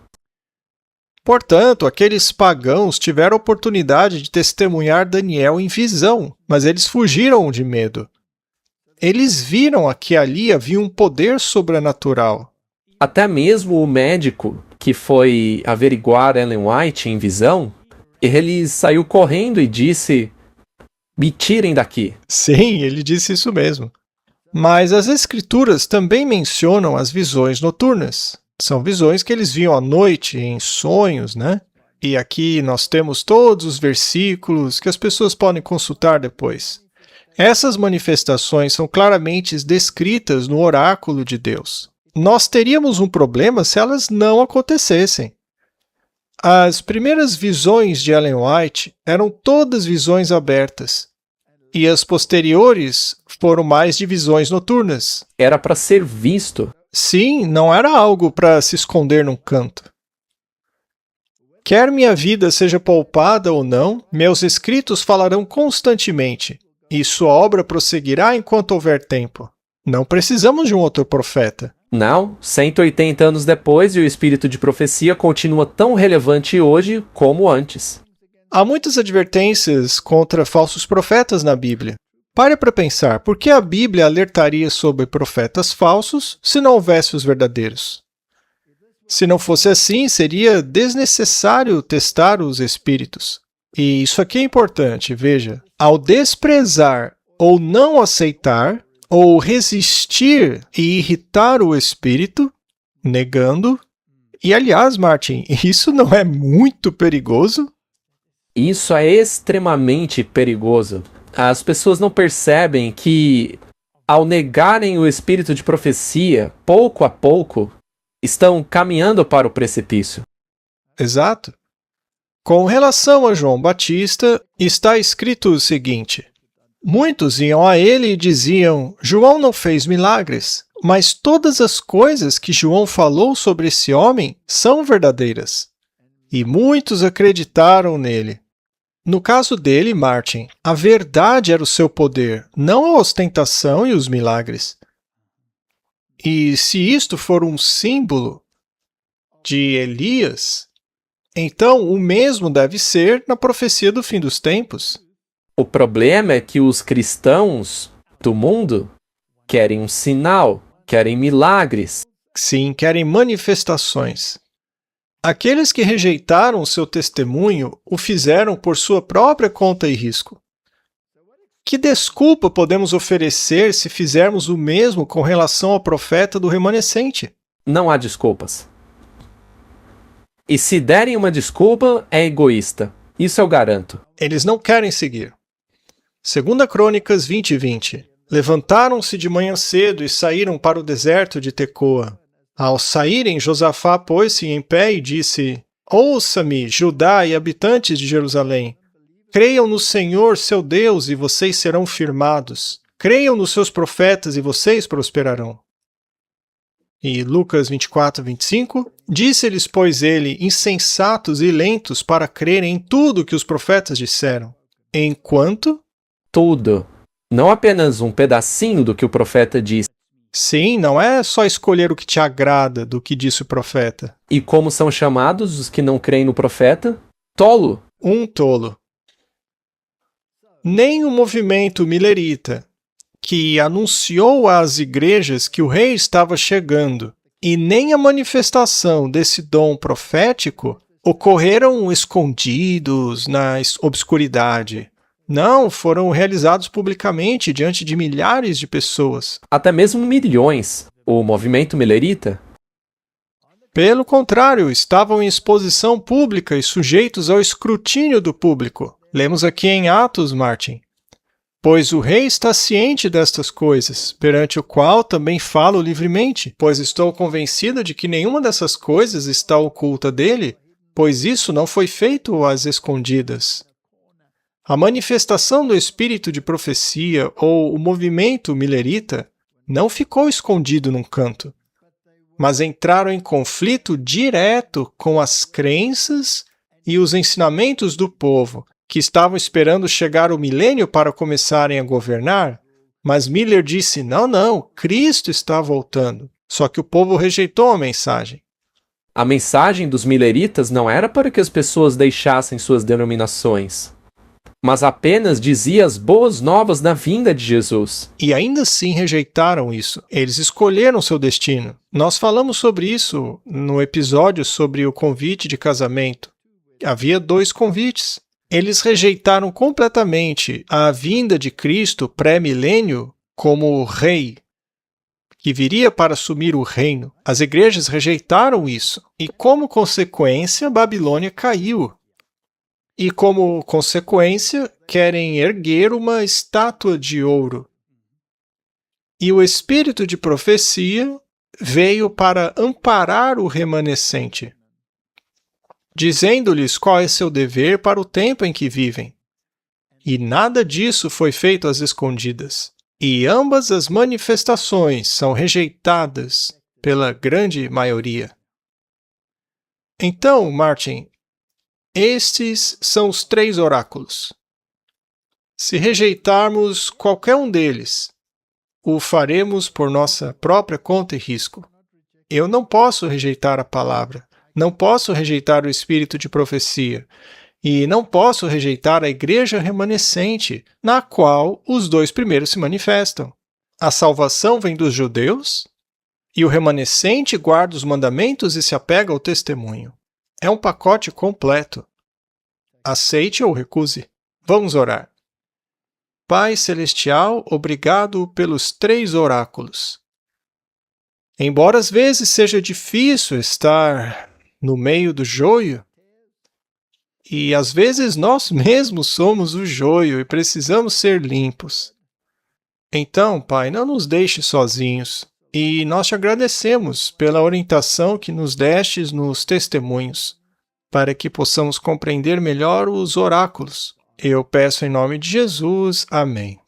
Portanto, aqueles pagãos tiveram a oportunidade de testemunhar Daniel em visão, mas eles fugiram de medo. Eles viram que ali havia um poder sobrenatural.
Até mesmo o médico que foi averiguar Ellen White em visão, ele saiu correndo e disse, me tirem daqui.
Sim, ele disse isso mesmo. Mas as escrituras também mencionam as visões noturnas. São visões que eles viam à noite, em sonhos, né? E aqui nós temos todos os versículos que as pessoas podem consultar depois. Essas manifestações são claramente descritas no oráculo de Deus. Nós teríamos um problema se elas não acontecessem. As primeiras visões de Ellen White eram todas visões abertas, e as posteriores foram mais de visões noturnas.
Era para ser visto.
Sim, não era algo para se esconder num canto. Quer minha vida seja poupada ou não, meus escritos falarão constantemente, e sua obra prosseguirá enquanto houver tempo. Não precisamos de um outro profeta.
Não, 180 anos depois e o espírito de profecia continua tão relevante hoje como antes.
Há muitas advertências contra falsos profetas na Bíblia. Pare para pensar, por que a Bíblia alertaria sobre profetas falsos se não houvesse os verdadeiros? Se não fosse assim, seria desnecessário testar os espíritos. E isso aqui é importante, veja. Ao desprezar ou não aceitar, ou resistir e irritar o espírito, negando. E aliás, Martin, isso não é muito perigoso?
Isso é extremamente perigoso. As pessoas não percebem que, ao negarem o espírito de profecia, pouco a pouco, estão caminhando para o precipício.
Exato. Com relação a João Batista, está escrito o seguinte: muitos iam a ele e diziam, João não fez milagres, mas todas as coisas que João falou sobre esse homem são verdadeiras. E muitos acreditaram nele. No caso dele, Martin, a verdade era o seu poder, não a ostentação e os milagres. E se isto for um símbolo de Elias, então o mesmo deve ser na profecia do fim dos tempos.
O problema é que os cristãos do mundo querem um sinal, querem milagres.
Sim, querem manifestações. Aqueles que rejeitaram o seu testemunho o fizeram por sua própria conta e risco. Que desculpa podemos oferecer se fizermos o mesmo com relação ao profeta do remanescente?
Não há desculpas. E se derem uma desculpa, é egoísta. Isso eu garanto.
Eles não querem seguir. 2 Crônicas 20:20. Levantaram-se de manhã cedo e saíram para o deserto de Tecoa. Ao saírem, Josafá pôs-se em pé e disse, ouça-me, Judá e habitantes de Jerusalém. Creiam no Senhor, seu Deus, e vocês serão firmados. Creiam nos seus profetas e vocês prosperarão. E Lucas 24:25. Disse-lhes, pois ele, insensatos e lentos para crerem em tudo que os profetas disseram. Enquanto...
Tudo. Não apenas um pedacinho do que o profeta disse.
Sim, não é só escolher o que te agrada do que disse o profeta.
E como são chamados os que não creem no profeta? Tolo.
Um tolo. Nem o movimento milerita, que anunciou às igrejas que o rei estava chegando, e nem a manifestação desse dom profético ocorreram escondidos na obscuridade. Não, foram realizados publicamente diante de milhares de pessoas.
Até mesmo milhões. O movimento milerita?
Pelo contrário, estavam em exposição pública e sujeitos ao escrutínio do público. Lemos aqui em Atos, Martin. Pois o rei está ciente destas coisas, perante o qual também falo livremente, pois estou convencido de que nenhuma dessas coisas está oculta dele, pois isso não foi feito às escondidas. A manifestação do espírito de profecia ou o movimento milerita não ficou escondido num canto, mas entraram em conflito direto com as crenças e os ensinamentos do povo, que estavam esperando chegar o milênio para começarem a governar, mas Miller disse, não, Cristo está voltando. Só que o povo rejeitou a mensagem.
A mensagem dos mileritas não era para que as pessoas deixassem suas denominações, mas apenas dizia as boas novas da vinda de Jesus.
E ainda assim rejeitaram isso. Eles escolheram seu destino. Nós falamos sobre isso no episódio sobre o convite de casamento. Havia 2 convites. Eles rejeitaram completamente a vinda de Cristo pré-milênio como rei, que viria para assumir o reino. As igrejas rejeitaram isso. E como consequência, Babilônia caiu. E, como consequência, querem erguer uma estátua de ouro. E o espírito de profecia veio para amparar o remanescente, dizendo-lhes qual é seu dever para o tempo em que vivem. E nada disso foi feito às escondidas. E ambas as manifestações são rejeitadas pela grande maioria. Então, Martin, estes são os 3 oráculos. Se rejeitarmos qualquer um deles, o faremos por nossa própria conta e risco. Eu não posso rejeitar a palavra, não posso rejeitar o espírito de profecia, e não posso rejeitar a igreja remanescente, na qual os 2 primeiros se manifestam. A salvação vem dos judeus E o remanescente guarda os mandamentos e se apega ao testemunho. É um pacote completo. Aceite ou recuse. Vamos orar. Pai Celestial, obrigado pelos 3 oráculos. Embora às vezes seja difícil estar no meio do joio, e às vezes nós mesmos somos o joio e precisamos ser limpos. Então, Pai, não nos deixe sozinhos, e nós te agradecemos pela orientação que nos destes nos testemunhos, para que possamos compreender melhor os oráculos. Eu peço em nome de Jesus. Amém.